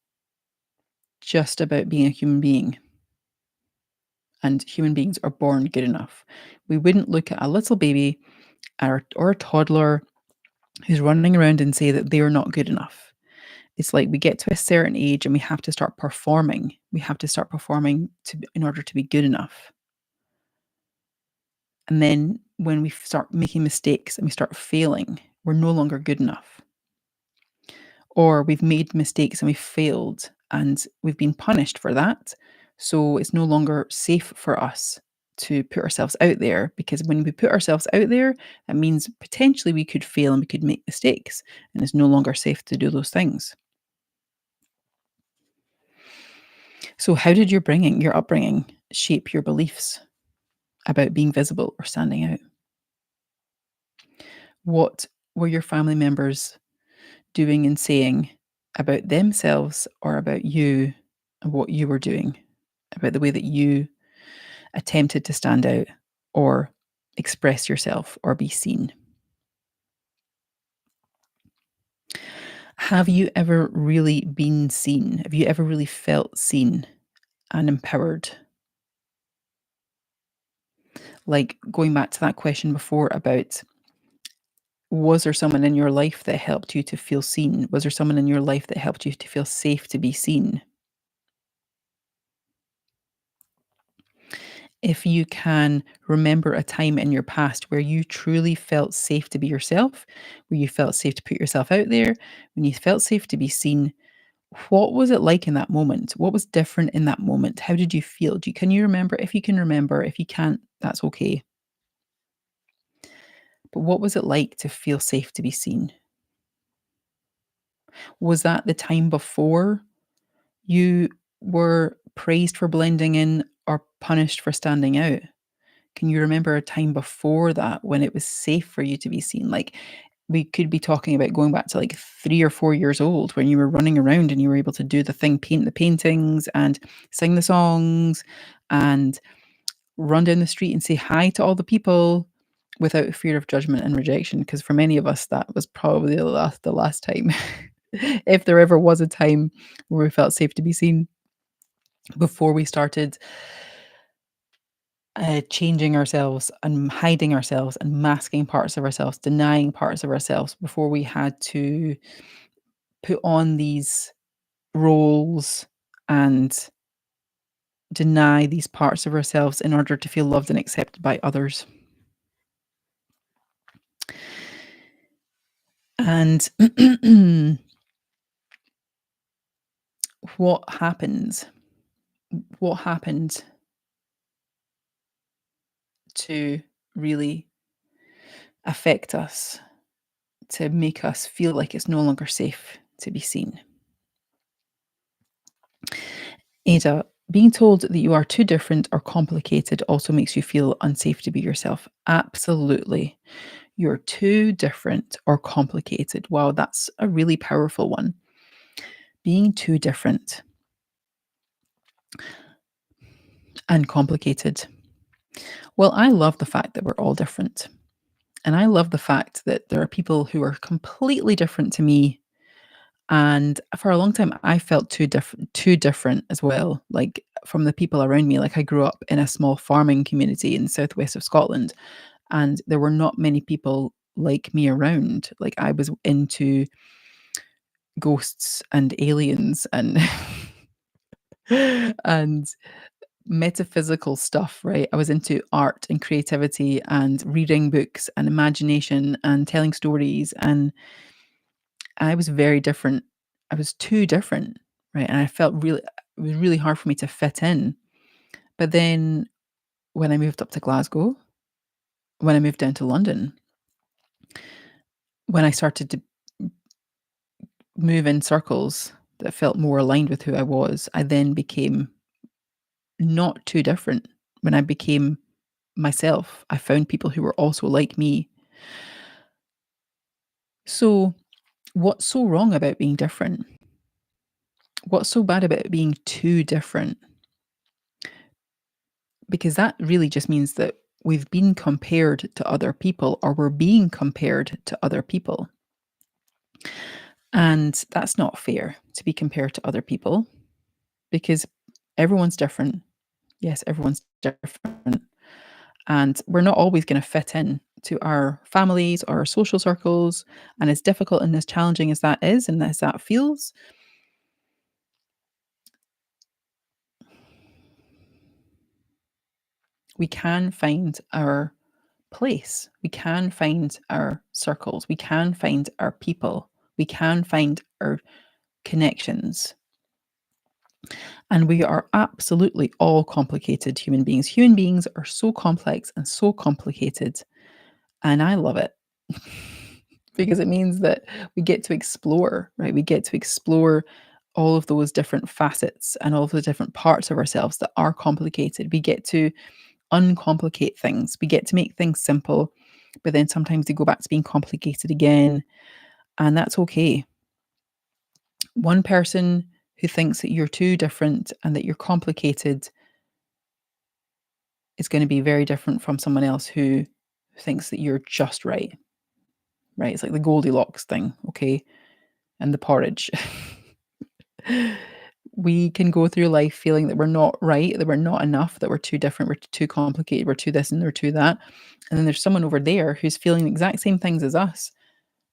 just about being a human being? And human beings are born good enough. We wouldn't look at a little baby or a toddler who's running around and say that they're not good enough. It's like we get to a certain age and we have to start performing. We have to start performing in order to be good enough. And then when we start making mistakes and we start failing, we're no longer good enough. Or we've made mistakes and we've failed and we've been punished for that. So it's no longer safe for us to put ourselves out there, because when we put ourselves out there, that means potentially we could fail and we could make mistakes, and it's no longer safe to do those things. So how did your upbringing shape your beliefs about being visible or standing out? What were your family members doing and saying about themselves or about you and what you were doing, about the way that you attempted to stand out or express yourself or be seen? Have you ever really been seen? Have you ever really felt seen and empowered? Like going back to that question before about, was there someone in your life that helped you to feel seen? Was there someone in your life that helped you to feel safe to be seen? If you can remember a time in your past where you truly felt safe to be yourself, where you felt safe to put yourself out there, when you felt safe to be seen, what was it like in that moment? What was different in that moment? How did you feel? Can you remember? If you can remember, if you can't, that's okay. But what was it like to feel safe to be seen? Was that the time before you were praised for blending in or punished for standing out? Can you remember a time before that when it was safe for you to be seen? Like, we could be talking about going back to like 3 or 4 years old when you were running around and you were able to do the thing, paint the paintings and sing the songs and run down the street and say hi to all the people without fear of judgment and rejection. Because for many of us, that was probably the last time, if there ever was a time where we felt safe to be seen, before we started changing ourselves and hiding ourselves and masking parts of ourselves, denying parts of ourselves, before we had to put on these roles and deny these parts of ourselves in order to feel loved and accepted by others. And what happens? What happened to really affect us, to make us feel like it's no longer safe to be seen? Ada, being told that you are too different or complicated also makes you feel unsafe to be yourself. Absolutely. You're too different or complicated. Wow, that's a really powerful one. Being too different and complicated. Well, I love the fact that we're all different. And I love the fact that there are people who are completely different to me. And for a long time, I felt too different as well. Like from the people around me. Like, I grew up in a small farming community in southwest of Scotland, and there were not many people like me around. Like, I was into ghosts and aliens and and metaphysical stuff, right? I was into art and creativity and reading books and imagination and telling stories, and I was very different. I was too different, right? And I felt really it was really hard for me to fit in. But then when I moved up to Glasgow, when I moved down to London, when I started to move in circles that felt more aligned with who I was, I then became not too different. When I became myself, I found people who were also like me. So, what's so wrong about being different? What's so bad about being too different? Because that really just means that we've been compared to other people or we're being compared to other people. And that's not fair to be compared to other people because everyone's different. Yes, everyone's different. And we're not always going to fit in to our families or our social circles. And as difficult and as challenging as that is and as that feels, we can find our place. We can find our circles. We can find our people. We can find our connections. And we are absolutely all complicated human beings. Human beings are so complex and so complicated. And I love it because it means that we get to explore, right? We get to explore all of those different facets and all of the different parts of ourselves that are complicated. We get to uncomplicate things. We get to make things simple, but then sometimes they go back to being complicated again. And that's okay. One person who thinks that you're too different and that you're complicated is going to be very different from someone else who thinks that you're just right. Right? It's like the Goldilocks thing, okay? And the porridge. We can go through life feeling that we're not right, that we're not enough, that we're too different, we're too complicated, we're too this and we're too that. And then there's someone over there who's feeling the exact same things as us.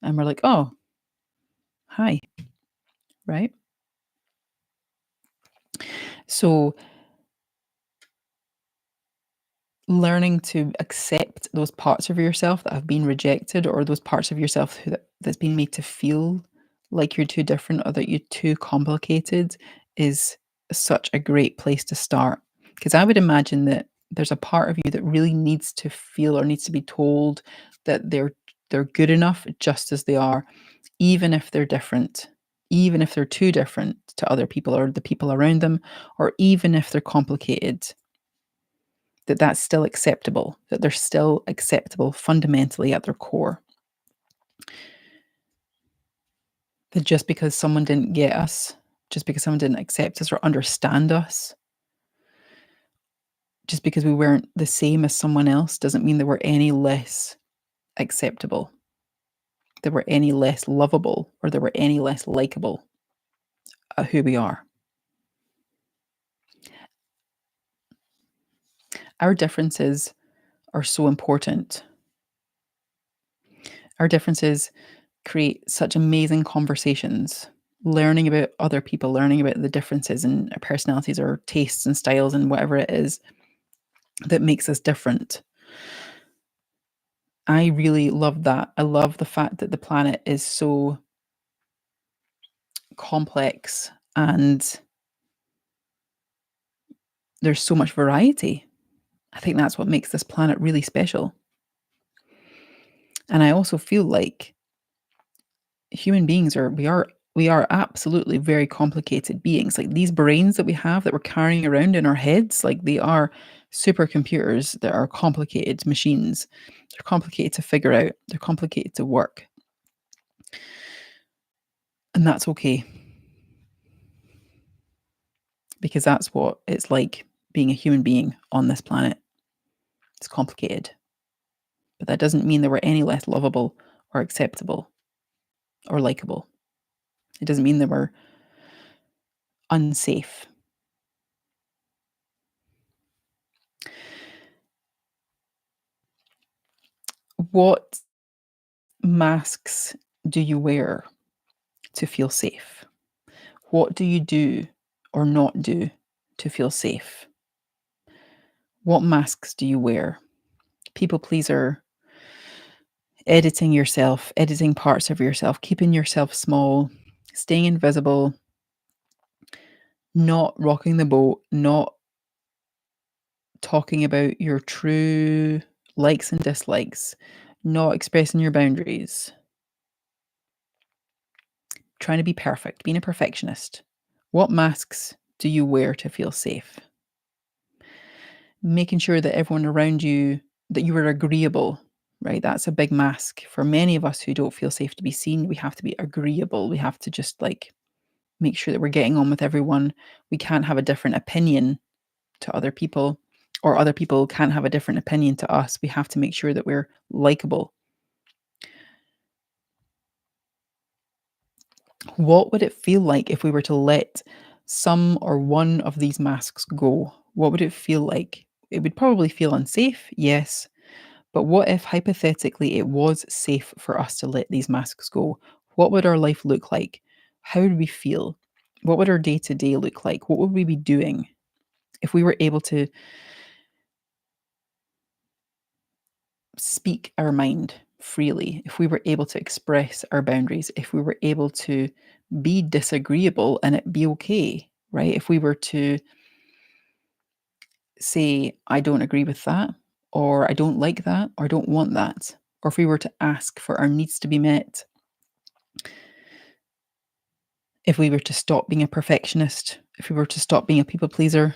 And we're like, oh, hi, right? So learning to accept those parts of yourself that have been rejected or those parts of yourself that's been made to feel like you're too different or that you're too complicated is such a great place to start. Because I would imagine that there's a part of you that really needs to feel or needs to be told that they're good enough just as they are, even if they're different, even if they're too different to other people or the people around them, or even if they're complicated, that that's still acceptable, that they're still acceptable fundamentally at their core. That just because someone didn't get us, just because someone didn't accept us or understand us, just because we weren't the same as someone else doesn't mean that we're any less acceptable, that we're any less lovable, or that we're any less likable at who we are. Our differences are so important. Our differences create such amazing conversations. Learning about other people, learning about the differences in our personalities or tastes and styles and whatever it is that makes us different. I really love that. I love the fact that the planet is so complex and there's so much variety. I think that's what makes this planet really special. And I also feel like human beings we are absolutely very complicated beings. Like these brains that we have that we're carrying around in our heads, like they are supercomputers that are complicated machines. They're complicated to figure out. They're complicated to work. And that's okay because that's what it's like being a human being on this planet. It's complicated. But that doesn't mean that we're any less lovable or acceptable or likable. It doesn't mean that we're unsafe. What masks do you wear to feel safe? What do you do or not do to feel safe? What masks do you wear? People pleaser, editing yourself, editing parts of yourself, keeping yourself small, staying invisible, not rocking the boat, not talking about your true likes and dislikes, not expressing your boundaries, trying to be perfect, being a perfectionist. What masks do you wear to feel safe? Making sure that everyone around you, that you are agreeable, right? That's a big mask. For many of us who don't feel safe to be seen, we have to be agreeable. We have to just like make sure that we're getting on with everyone. We can't have a different opinion to other people, or other people can't have a different opinion to us. We have to make sure that we're likable. What would it feel like if we were to let some or one of these masks go? What would it feel like? It would probably feel unsafe, yes. But what if hypothetically it was safe for us to let these masks go? What would our life look like? How would we feel? What would our day to day look like? What would we be doing if we were able to speak our mind freely, if we were able to express our boundaries, if we were able to be disagreeable and it be okay, right? If we were to say, I don't agree with that, or I don't like that, or I don't want that, or if we were to ask for our needs to be met, if we were to stop being a perfectionist, if we were to stop being a people pleaser,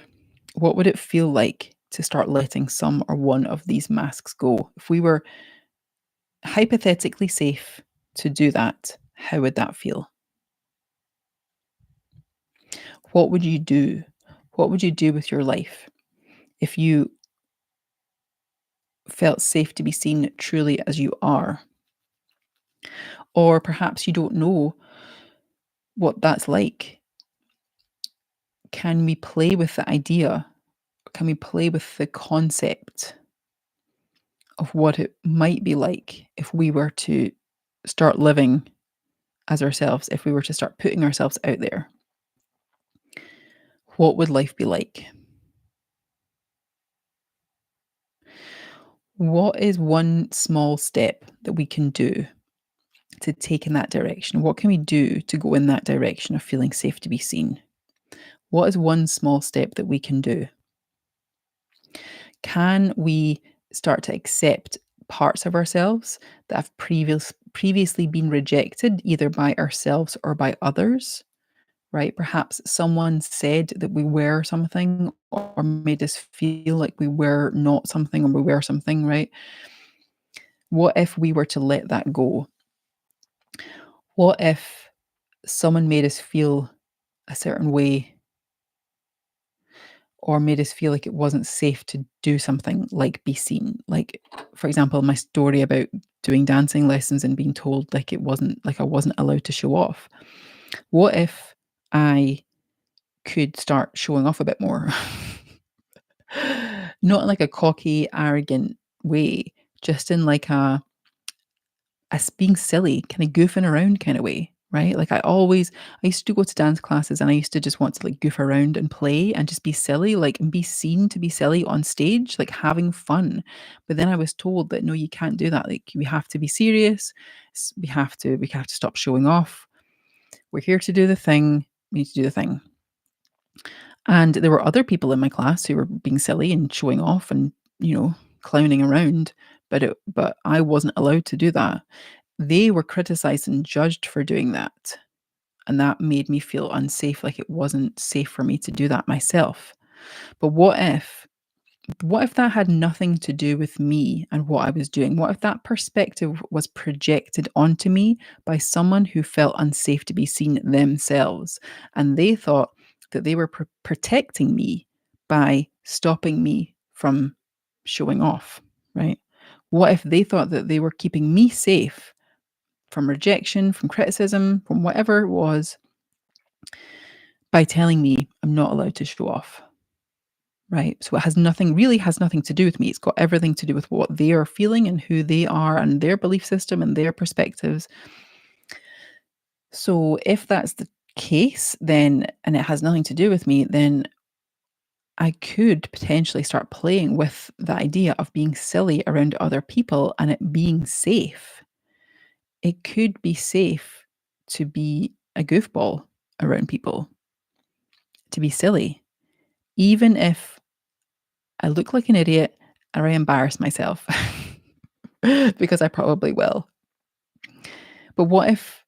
what would it feel like to start letting some or one of these masks go? If we were hypothetically safe to do that, how would that feel? What would you do? What would you do with your life if you felt safe to be seen truly as you are? Or perhaps you don't know what that's like. Can we play with the idea? Can we play with the concept of what it might be like if we were to start living as ourselves, if we were to start putting ourselves out there? What would life be like? What is one small step that we can do to take in that direction? What can we do to go in that direction of feeling safe to be seen? What is one small step that we can do? Can we start to accept parts of ourselves that have previously been rejected either by ourselves or by others? Right? Perhaps someone said that we were something or made us feel like we were not something or we were something, right? What if we were to let that go? What if someone made us feel a certain way or made us feel like it wasn't safe to do something like be seen? Like, for example, my story about doing dancing lessons and being told like it wasn't like I wasn't allowed to show off. What if I could start showing off a bit more? Not in like a cocky, arrogant way, just in like a being silly, kinda goofing around kinda way, right? Like, I used to go to dance classes and I used to just want to, like, goof around and play and just be silly, like, and be seen to be silly on stage, like, having fun. But then I was told that, "No, you can't do that, like, we have to be serious, we have to stop showing off. We're here to do the thing, we need to do the thing." And there were other people in my class who were being silly and showing off and, clowning around, but I wasn't allowed to do that. They were criticized and judged for doing that, and that made me feel unsafe, like it wasn't safe for me to do that myself. But what if that had nothing to do with me and what I was doing? What if that perspective was projected onto me by someone who felt unsafe to be seen themselves? And they thought that they were protecting me by stopping me from showing off, right? What if they thought that they were keeping me safe from rejection, from criticism, from whatever it was by telling me I'm not allowed to show off? right? So it has nothing to do with me. It's got everything to do with what they are feeling and who they are and their belief system and their perspectives. So if that's the case, then and it has nothing to do with me, then I could potentially start playing with the idea of being silly around other people and it being safe. It could be safe to be a goofball around people, to be silly, even if I look like an idiot or I embarrass myself, because I probably will. But what if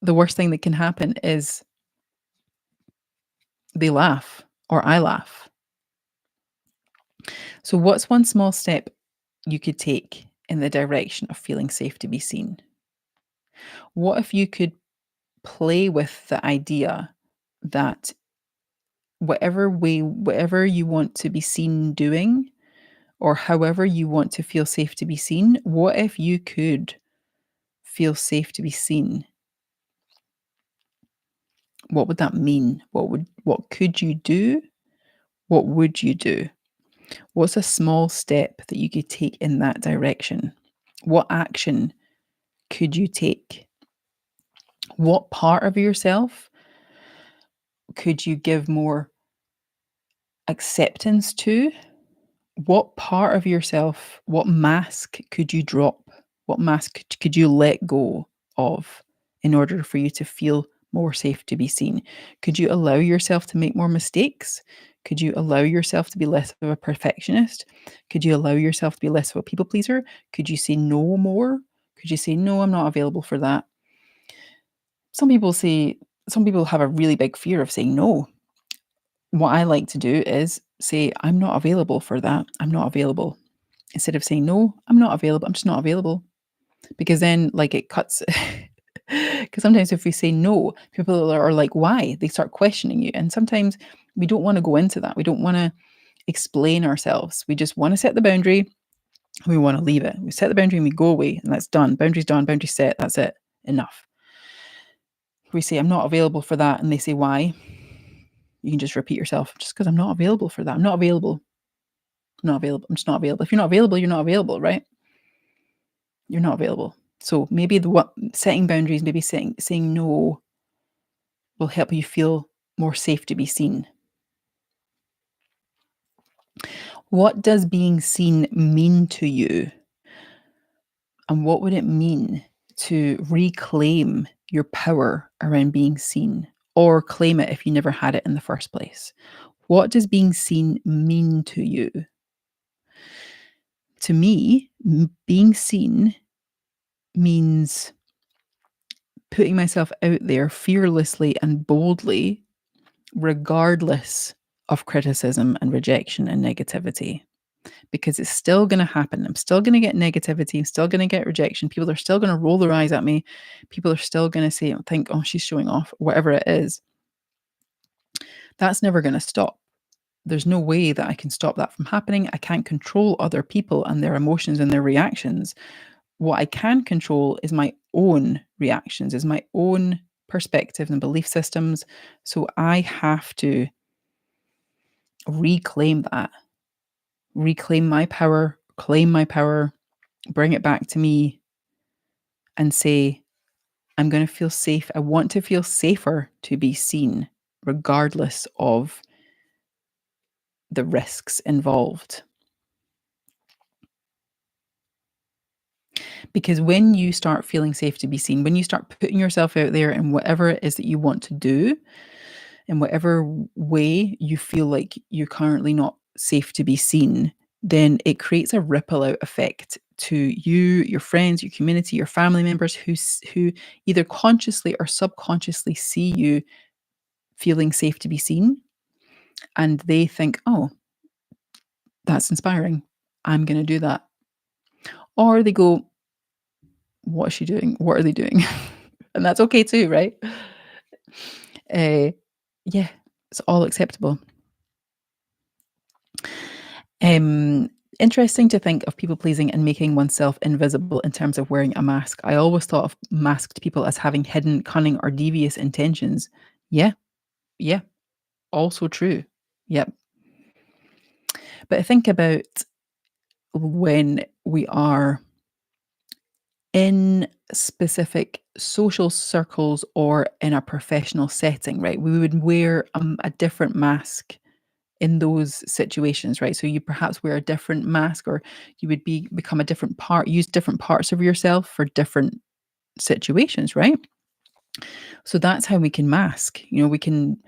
the worst thing that can happen is they laugh or I laugh? So, what's one small step you could take in the direction of feeling safe to be seen? What if you could play with the idea that whatever you want to be seen doing, or however you want to feel safe to be seen, what if you could feel safe to be seen? What would that mean? What could you do? What would you do? What's a small step that you could take in that direction? What action could you take? What part of yourself could you give more acceptance to? What part of yourself, what mask could you drop? What mask could you let go of in order for you to feel more safe to be seen? Could you allow yourself to make more mistakes? Could you allow yourself to be less of a perfectionist? Could you allow yourself to be less of a people pleaser? Could you say no more? Could you say, no, I'm not available for that? Some people have a really big fear of saying no. What I like to do is say, I'm not available for that. I'm not available. Instead of saying, no, I'm not available. I'm just not available. Because then, like, it cuts. Because sometimes if we say no, people are like, why? They start questioning you. And sometimes we don't want to go into that. We don't want to explain ourselves. We just want to set the boundary and we want to leave it. We set the boundary and we go away and that's done. Boundary's done, boundary set. That's it. Enough. We say, I'm not available for that. And they say, why? You can just repeat yourself, just because I'm not available for that. I'm not available. I'm not available. I'm just not available. If you're not available, you're not available, right? You're not available. So maybe setting boundaries, maybe saying no will help you feel more safe to be seen. What does being seen mean to you? And what would it mean to reclaim your power around being seen or claim it if you never had it in the first place? What does being seen mean to you? To me, being seen means putting myself out there fearlessly and boldly, regardless of criticism and rejection and negativity, because it's still going to happen. I'm still going to get negativity. I'm still going to get rejection. People are still going to roll their eyes at me. People are still going to think, oh, she's showing off, whatever it is. That's never going to stop. There's no way that I can stop that from happening. I can't control other people and their emotions and their reactions. What I can control is my own reactions, is my own perspectives and belief systems. So I have to reclaim that, reclaim my power, claim my power, bring it back to me and say, I'm going to feel safe. I want to feel safer to be seen, regardless of the risks involved. Because when you start feeling safe to be seen, when you start putting yourself out there in whatever it is that you want to do, in whatever way you feel like you're currently not safe to be seen, then it creates a ripple out effect to you, your friends, your community, your family members who either consciously or subconsciously see you feeling safe to be seen, and they think, "Oh, that's inspiring. I'm going to do that." Or they go, "What is she doing? What are they doing?" And that's okay too, right? Uh, yeah, it's all acceptable. Um, Interesting to think of people pleasing and making oneself invisible in terms of wearing a mask. I always thought of masked people as having hidden, cunning, or devious intentions. Yeah, yeah, also true. Yep. But think about when we are in specific social circles or in a professional setting, right? We would wear a different mask in those situations, right? So you perhaps wear a different mask, or you would become a different part, use different parts of yourself for different situations, right? So that's how we can mask. We can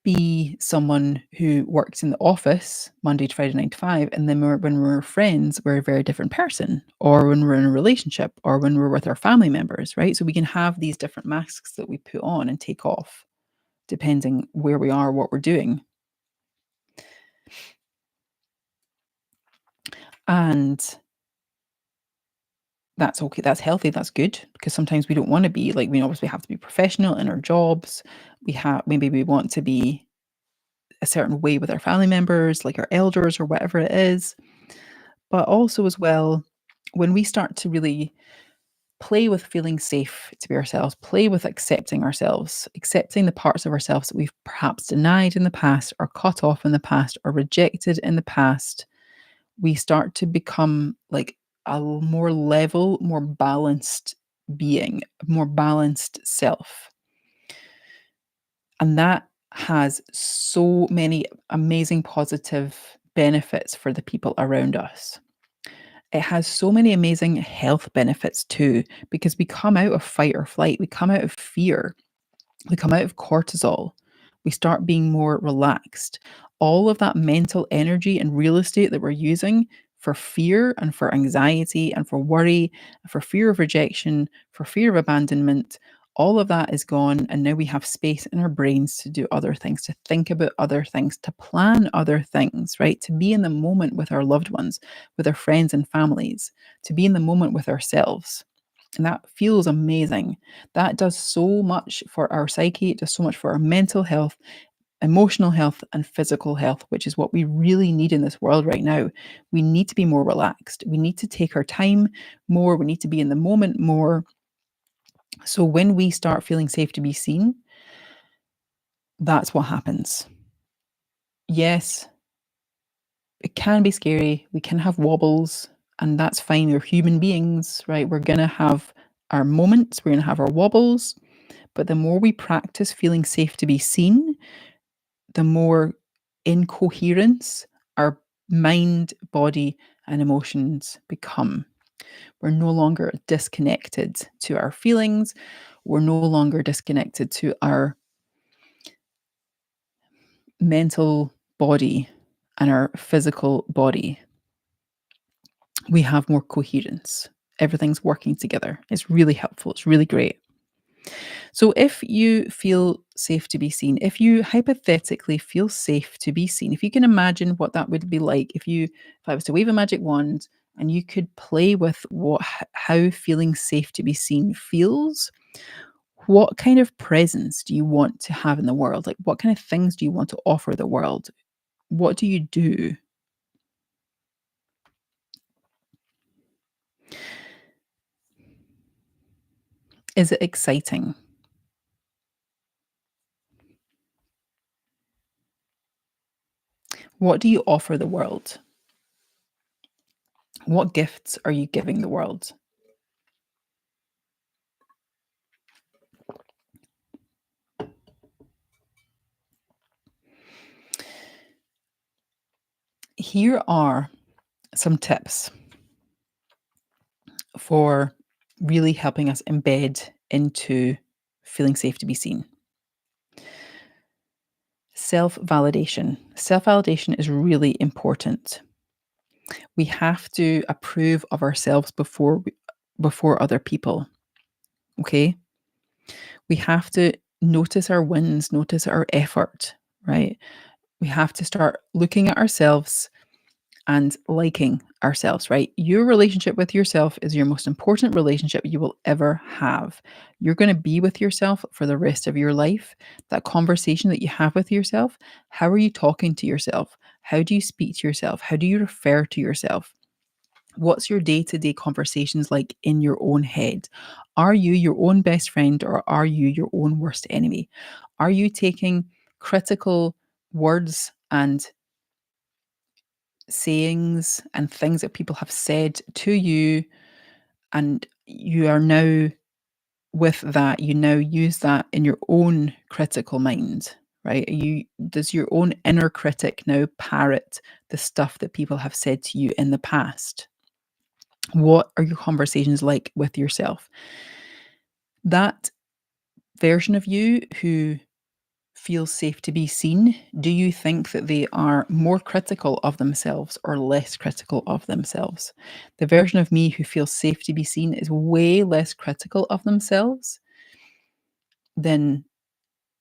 be someone who works in the office Monday to Friday, 9 to 5, and then when we're friends, we're a very different person, or when we're in a relationship, or when we're with our family members, right? So we can have these different masks that we put on and take off, depending where we are, what we're doing. And that's okay. That's healthy. That's good, because sometimes we don't want to be like, we obviously have to be professional in our jobs. Maybe we want to be a certain way with our family members, like our elders or whatever it is. But also, as well, when we start to really play with feeling safe to be ourselves, play with accepting ourselves, accepting the parts of ourselves that we've perhaps denied in the past, or cut off in the past, or rejected in the past, we start to become like a more level, more balanced being, a more balanced self. And that has so many amazing positive benefits for the people around us. It has so many amazing health benefits too, because we come out of fight or flight, we come out of fear, we come out of cortisol, we start being more relaxed. All of that mental energy and real estate that we're using for fear and for anxiety and for worry, for fear of rejection, for fear of abandonment, all of that is gone. And now we have space in our brains to do other things, to think about other things, to plan other things, right? To be in the moment with our loved ones, with our friends and families, to be in the moment with ourselves. And that feels amazing. That does so much for our psyche. It does so much for our mental health, emotional health, and physical health, which is what we really need in this world right now. We need to be more relaxed. We need to take our time more. We need to be in the moment more. So when we start feeling safe to be seen, that's what happens. Yes, it can be scary. We can have wobbles, and that's fine. We're human beings, right? We're going to have our moments, we're going to have our wobbles. But the more we practice feeling safe to be seen, the more in coherence our mind, body, and emotions become. We're no longer disconnected to our feelings. We're no longer disconnected to our mental body and our physical body. We have more coherence. Everything's working together. It's really helpful. It's really great. So if you feel safe to be seen, if you hypothetically feel safe to be seen, if you can imagine what that would be like, if I was to wave a magic wand and you could play with how feeling safe to be seen feels, what kind of presence do you want to have in the world? Like, what kind of things do you want to offer the world? What do you do? Is it exciting? What do you offer the world? What gifts are you giving the world? Here are some tips for really helping us embed into feeling safe to be seen. Self validation. Self validation is really important. We have to approve of ourselves before other people. Okay? We have to notice our wins, notice our effort, right? We have to start looking at ourselves and liking ourselves, right? Your relationship with yourself is your most important relationship you will ever have. You're going to be with yourself for the rest of your life. That conversation that you have with yourself, how are you talking to yourself? How do you speak to yourself? How do you refer to yourself? What's your day to day conversations like in your own head? Are you your own best friend, or are you your own worst enemy? Are you taking critical words and sayings and things that people have said to you, and you are now with that, you now use that in your own critical mind, right? Does your own inner critic now parrot the stuff that people have said to you in the past? What are your conversations like with yourself? That version of you who feels safe to be seen, do you think that they are more critical of themselves or less critical of themselves? The version of me who feels safe to be seen is way less critical of themselves than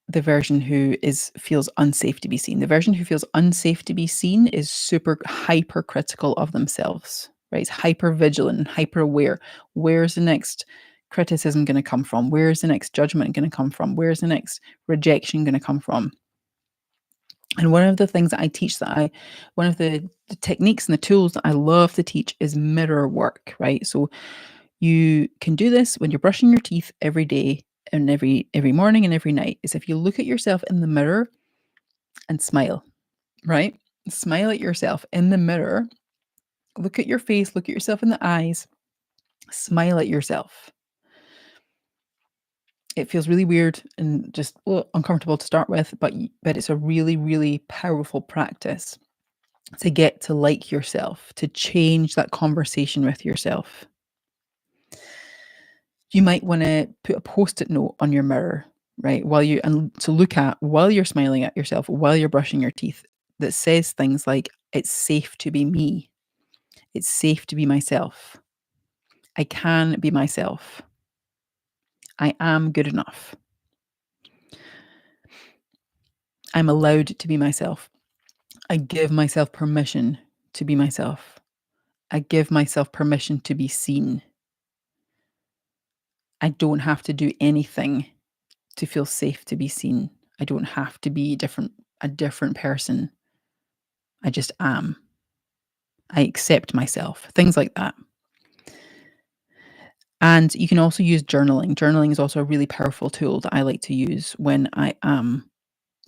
the version who feels unsafe to be seen. The version who feels unsafe to be seen is super hyper critical of themselves, right? It's hyper vigilant, hyper aware. Where's the next criticism going to come from? Where's the next judgment going to come from? Where's the next rejection going to come from? And one of the things that I teach one of the techniques and the tools that I love to teach is mirror work, right? So you can do this when you're brushing your teeth every day and every morning and every night, is if you look at yourself in the mirror and smile, right? Smile at yourself in the mirror. Look at your face, look at yourself in the eyes, smile at yourself. It feels really weird and just uncomfortable to start with, but it's a really, really powerful practice to get to like yourself, to change that conversation with yourself. You might want to put a post-it note on your mirror, right? To look at while you're smiling at yourself, while you're brushing your teeth, that says things like, it's safe to be me. It's safe to be myself. I can be myself. I am good enough. I'm allowed to be myself. I give myself permission to be myself. I give myself permission to be seen. I don't have to do anything to feel safe to be seen. I don't have to be a different person. I just am. I accept myself. Things like that. And you can also use journaling. Journaling is also a really powerful tool that I like to use when I am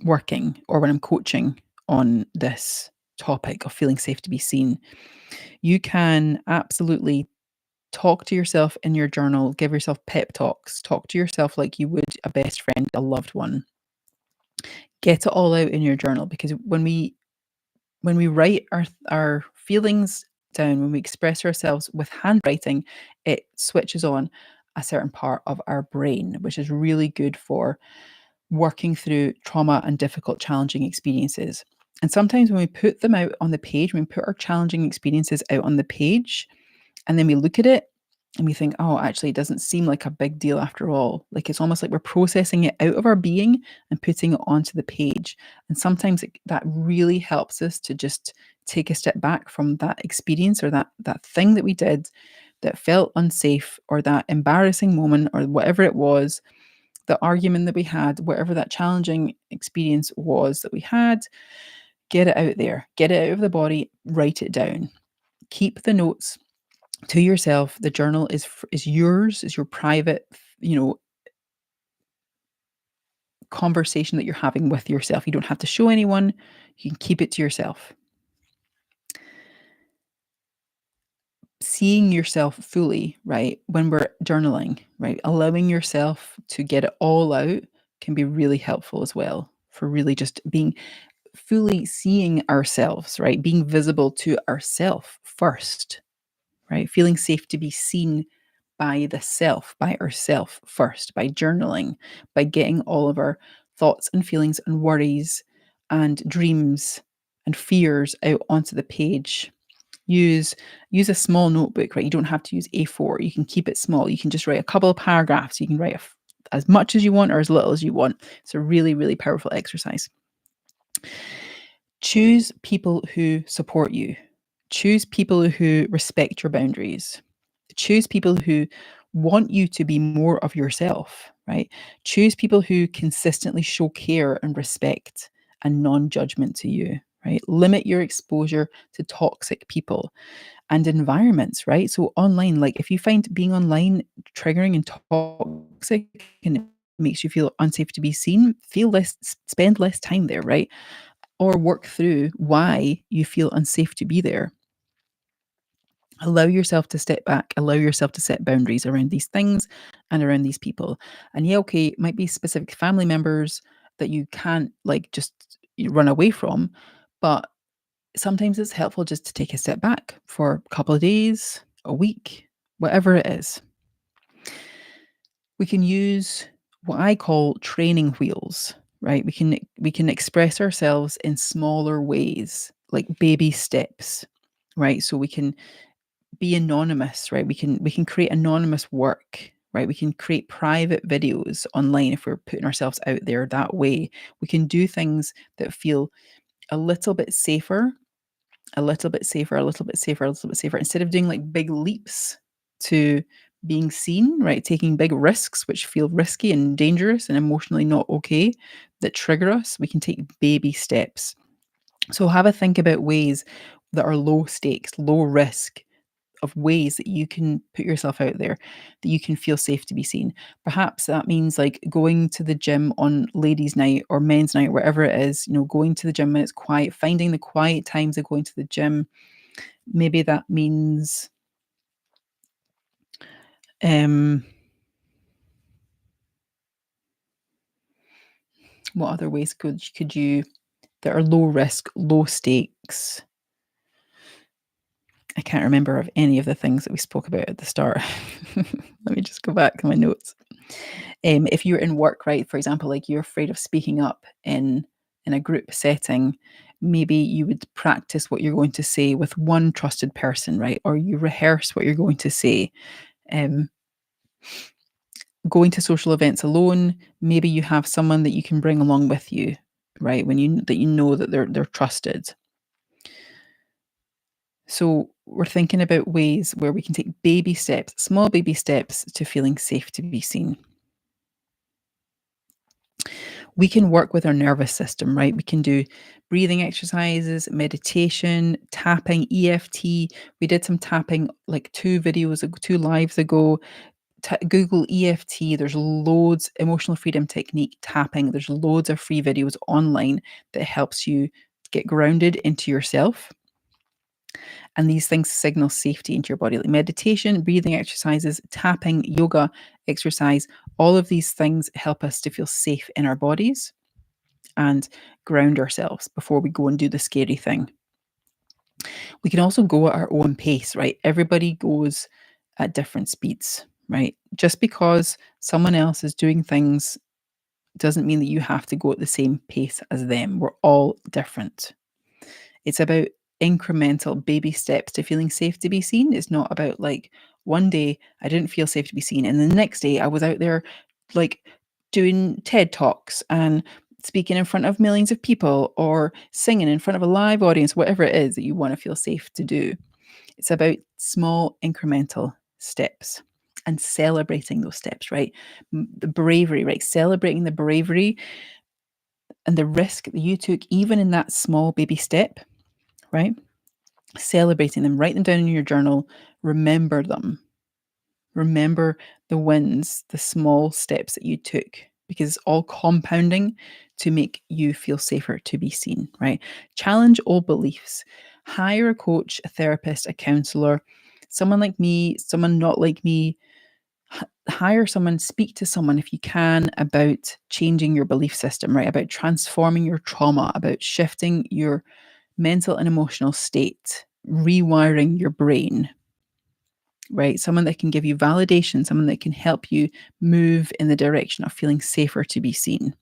working or when I'm coaching on this topic of feeling safe to be seen. You can absolutely talk to yourself in your journal, give yourself pep talks, talk to yourself like you would a best friend, a loved one. Get it all out in your journal, because when we write our feelings down, when we express ourselves with handwriting, it switches on a certain part of our brain, which is really good for working through trauma and difficult, challenging experiences. And sometimes when we put them out on the page, when we put our challenging experiences out on the page, and then we look at it and we think, oh, actually, it doesn't seem like a big deal after all. Like, it's almost like we're processing it out of our being and putting it onto the page. And sometimes that really helps us to just take a step back from that experience or that thing that we did that felt unsafe, or that embarrassing moment, or whatever it was, the argument that we had, whatever that challenging experience was that we had. Get it out there, get it out of the body, write it down. Keep the notes to yourself. The journal is yours, is your private, conversation that you're having with yourself. You don't have to show anyone. You can keep it to yourself. Seeing yourself fully, right? When we're journaling, right? Allowing yourself to get it all out can be really helpful as well, for really just being fully seeing ourselves, right? Being visible to ourself first, right? Feeling safe to be seen by the self, by ourself first, by journaling, by getting all of our thoughts and feelings and worries and dreams and fears out onto the page. Use a small notebook, right? You don't have to use A4. You can keep it small. You can just write a couple of paragraphs. You can write as much as you want or as little as you want. It's a really, really powerful exercise. Choose people who support you. Choose people who respect your boundaries. Choose people who want you to be more of yourself, right? Choose people who consistently show care and respect and non-judgment to you, right? Limit your exposure to toxic people and environments, right? So online, like if you find being online triggering and toxic and it makes you feel unsafe to be seen, spend less time there, right? or work through why you feel unsafe to be there. Allow yourself to step back, allow yourself to set boundaries around these things and around these people. And yeah, okay, it might be specific family members that you can't like just run away from, but sometimes it's helpful just to take a step back for a couple of days, a week, whatever it is. We can use what I call training wheels, right? We can express ourselves in smaller ways, like baby steps, right? So we can be anonymous, right? We can create anonymous work, right? We can create private videos online if we're putting ourselves out there that way. We can do things that feel a little bit safer, a little bit safer, a little bit safer, a little bit safer, instead of doing like big leaps to being seen, right? Taking big risks, which feel risky and dangerous and emotionally not okay, that trigger us. We can take baby steps. So have a think about ways that are low stakes, low risk, of ways that you can put yourself out there, that you can feel safe to be seen. Perhaps that means like going to the gym on ladies' night or men's night, wherever it is, going to the gym when it's quiet, finding the quiet times of going to the gym. Maybe that means um what other ways could you that are low risk, low stakes? I can't remember of any of the things that we spoke about at the start. Let me just go back to my notes. If you're in work, right, for example, like you're afraid of speaking up in a group setting, maybe you would practice what you're going to say with one trusted person, right? Or you rehearse what you're going to say. Um, Going to social events alone, maybe you have someone that you can bring along with you, right? When you know that they're trusted. So we're thinking about ways where we can take baby steps, small baby steps to feeling safe to be seen. We can work with our nervous system, right? We can do breathing exercises, meditation, tapping, EFT. We did some tapping like 2 lives ago. Google EFT. There's loads, emotional freedom technique, tapping. There's loads of free videos online that helps you get grounded into yourself. And these things signal safety into your body, like meditation, breathing exercises, tapping, yoga, exercise. All of these things help us to feel safe in our bodies and ground ourselves before we go and do the scary thing. We can also go at our own pace, right? Everybody goes at different speeds, right? Just because someone else is doing things doesn't mean that you have to go at the same pace as them. We're all different. It's about incremental baby steps to feeling safe to be seen. It's not about like one day I didn't feel safe to be seen, and the next day I was out there like doing TED Talks and speaking in front of millions of people or singing in front of a live audience, whatever it is that you want to feel safe to do. It's about small incremental steps and celebrating those steps, right? The bravery, right? Celebrating the bravery and the risk that you took, even in that small baby step, right? Celebrating them, write them down in your journal, remember them. Remember the wins, the small steps that you took, because it's all compounding to make you feel safer to be seen, right? Challenge old beliefs. Hire a coach, a therapist, a counselor, someone like me, someone not like me. Hire someone, speak to someone if you can about changing your belief system, right? About transforming your trauma, about shifting your mental and emotional state, rewiring your brain, right? Someone that can give you validation, someone that can help you move in the direction of feeling safer to be seen.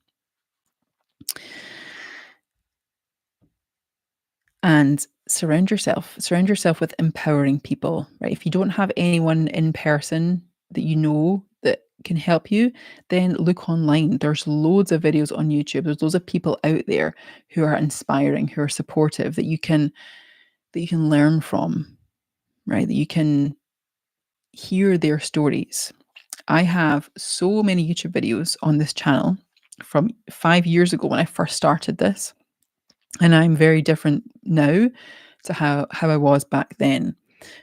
And surround yourself with empowering people, right? If you don't have anyone in person that you know that can help you, then look online. There's loads of videos on YouTube. There's loads of people out there who are inspiring, who are supportive, that you can learn from, right? That you can hear their stories. I have so many YouTube videos on this channel from 5 years ago when I first started this, and I'm very different now to how I was back then.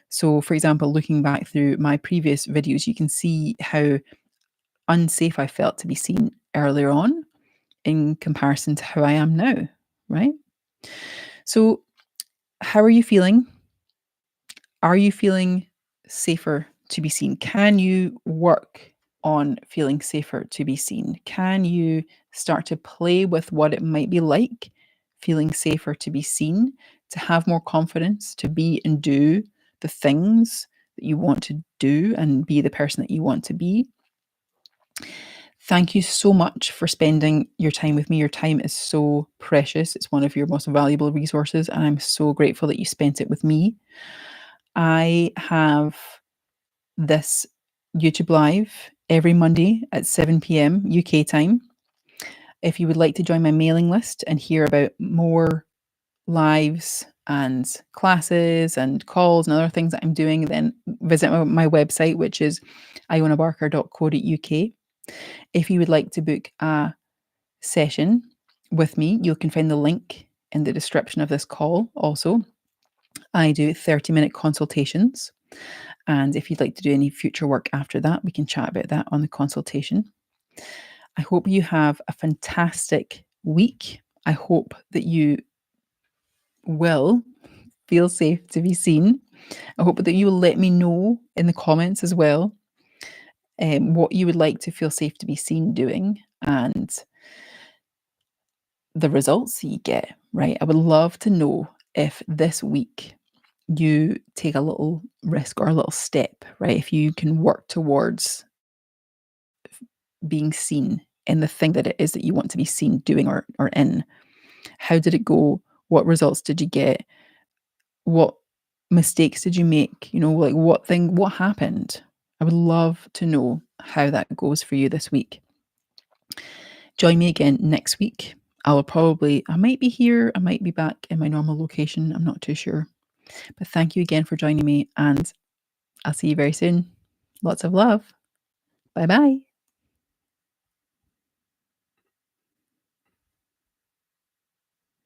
So, for example, looking back through my previous videos, you can see how unsafe I felt to be seen earlier on in comparison to how I am now, right? So, how are you feeling? Are you feeling safer to be seen? Can you work on feeling safer to be seen? Can you start to play with what it might be like feeling safer to be seen, to have more confidence, to be and do the things that you want to do and be the person that you want to be? Thank you so much for spending your time with me. Your time is so precious. It's one of your most valuable resources, and I'm so grateful that you spent it with me. I have this YouTube Live every Monday at 7 p.m. UK time. If you would like to join my mailing list and hear about more lives and classes and calls and other things that I'm doing, then visit my website, which is ionabarker.co.uk. If you would like to book a session with me, you can find the link in the description of this call also. I do 30-minute consultations. And if you'd like to do any future work after that, we can chat about that on the consultation. I hope you have a fantastic week. I hope that you will feel safe to be seen. I hope that you will let me know in the comments as well what you would like to feel safe to be seen doing and the results that you get, right? I would love to know if this week you take a little risk or a little step, right? If you can work towards being seen in the thing that it is that you want to be seen doing or in. How did it go? What results did you get? What mistakes did you make? Like what happened? I would love to know how that goes for you this week. Join me again next week. I might be here, I might be back in my normal location. I'm not too sure. But thank you again for joining me, and I'll see you very soon. Lots of love. Bye bye.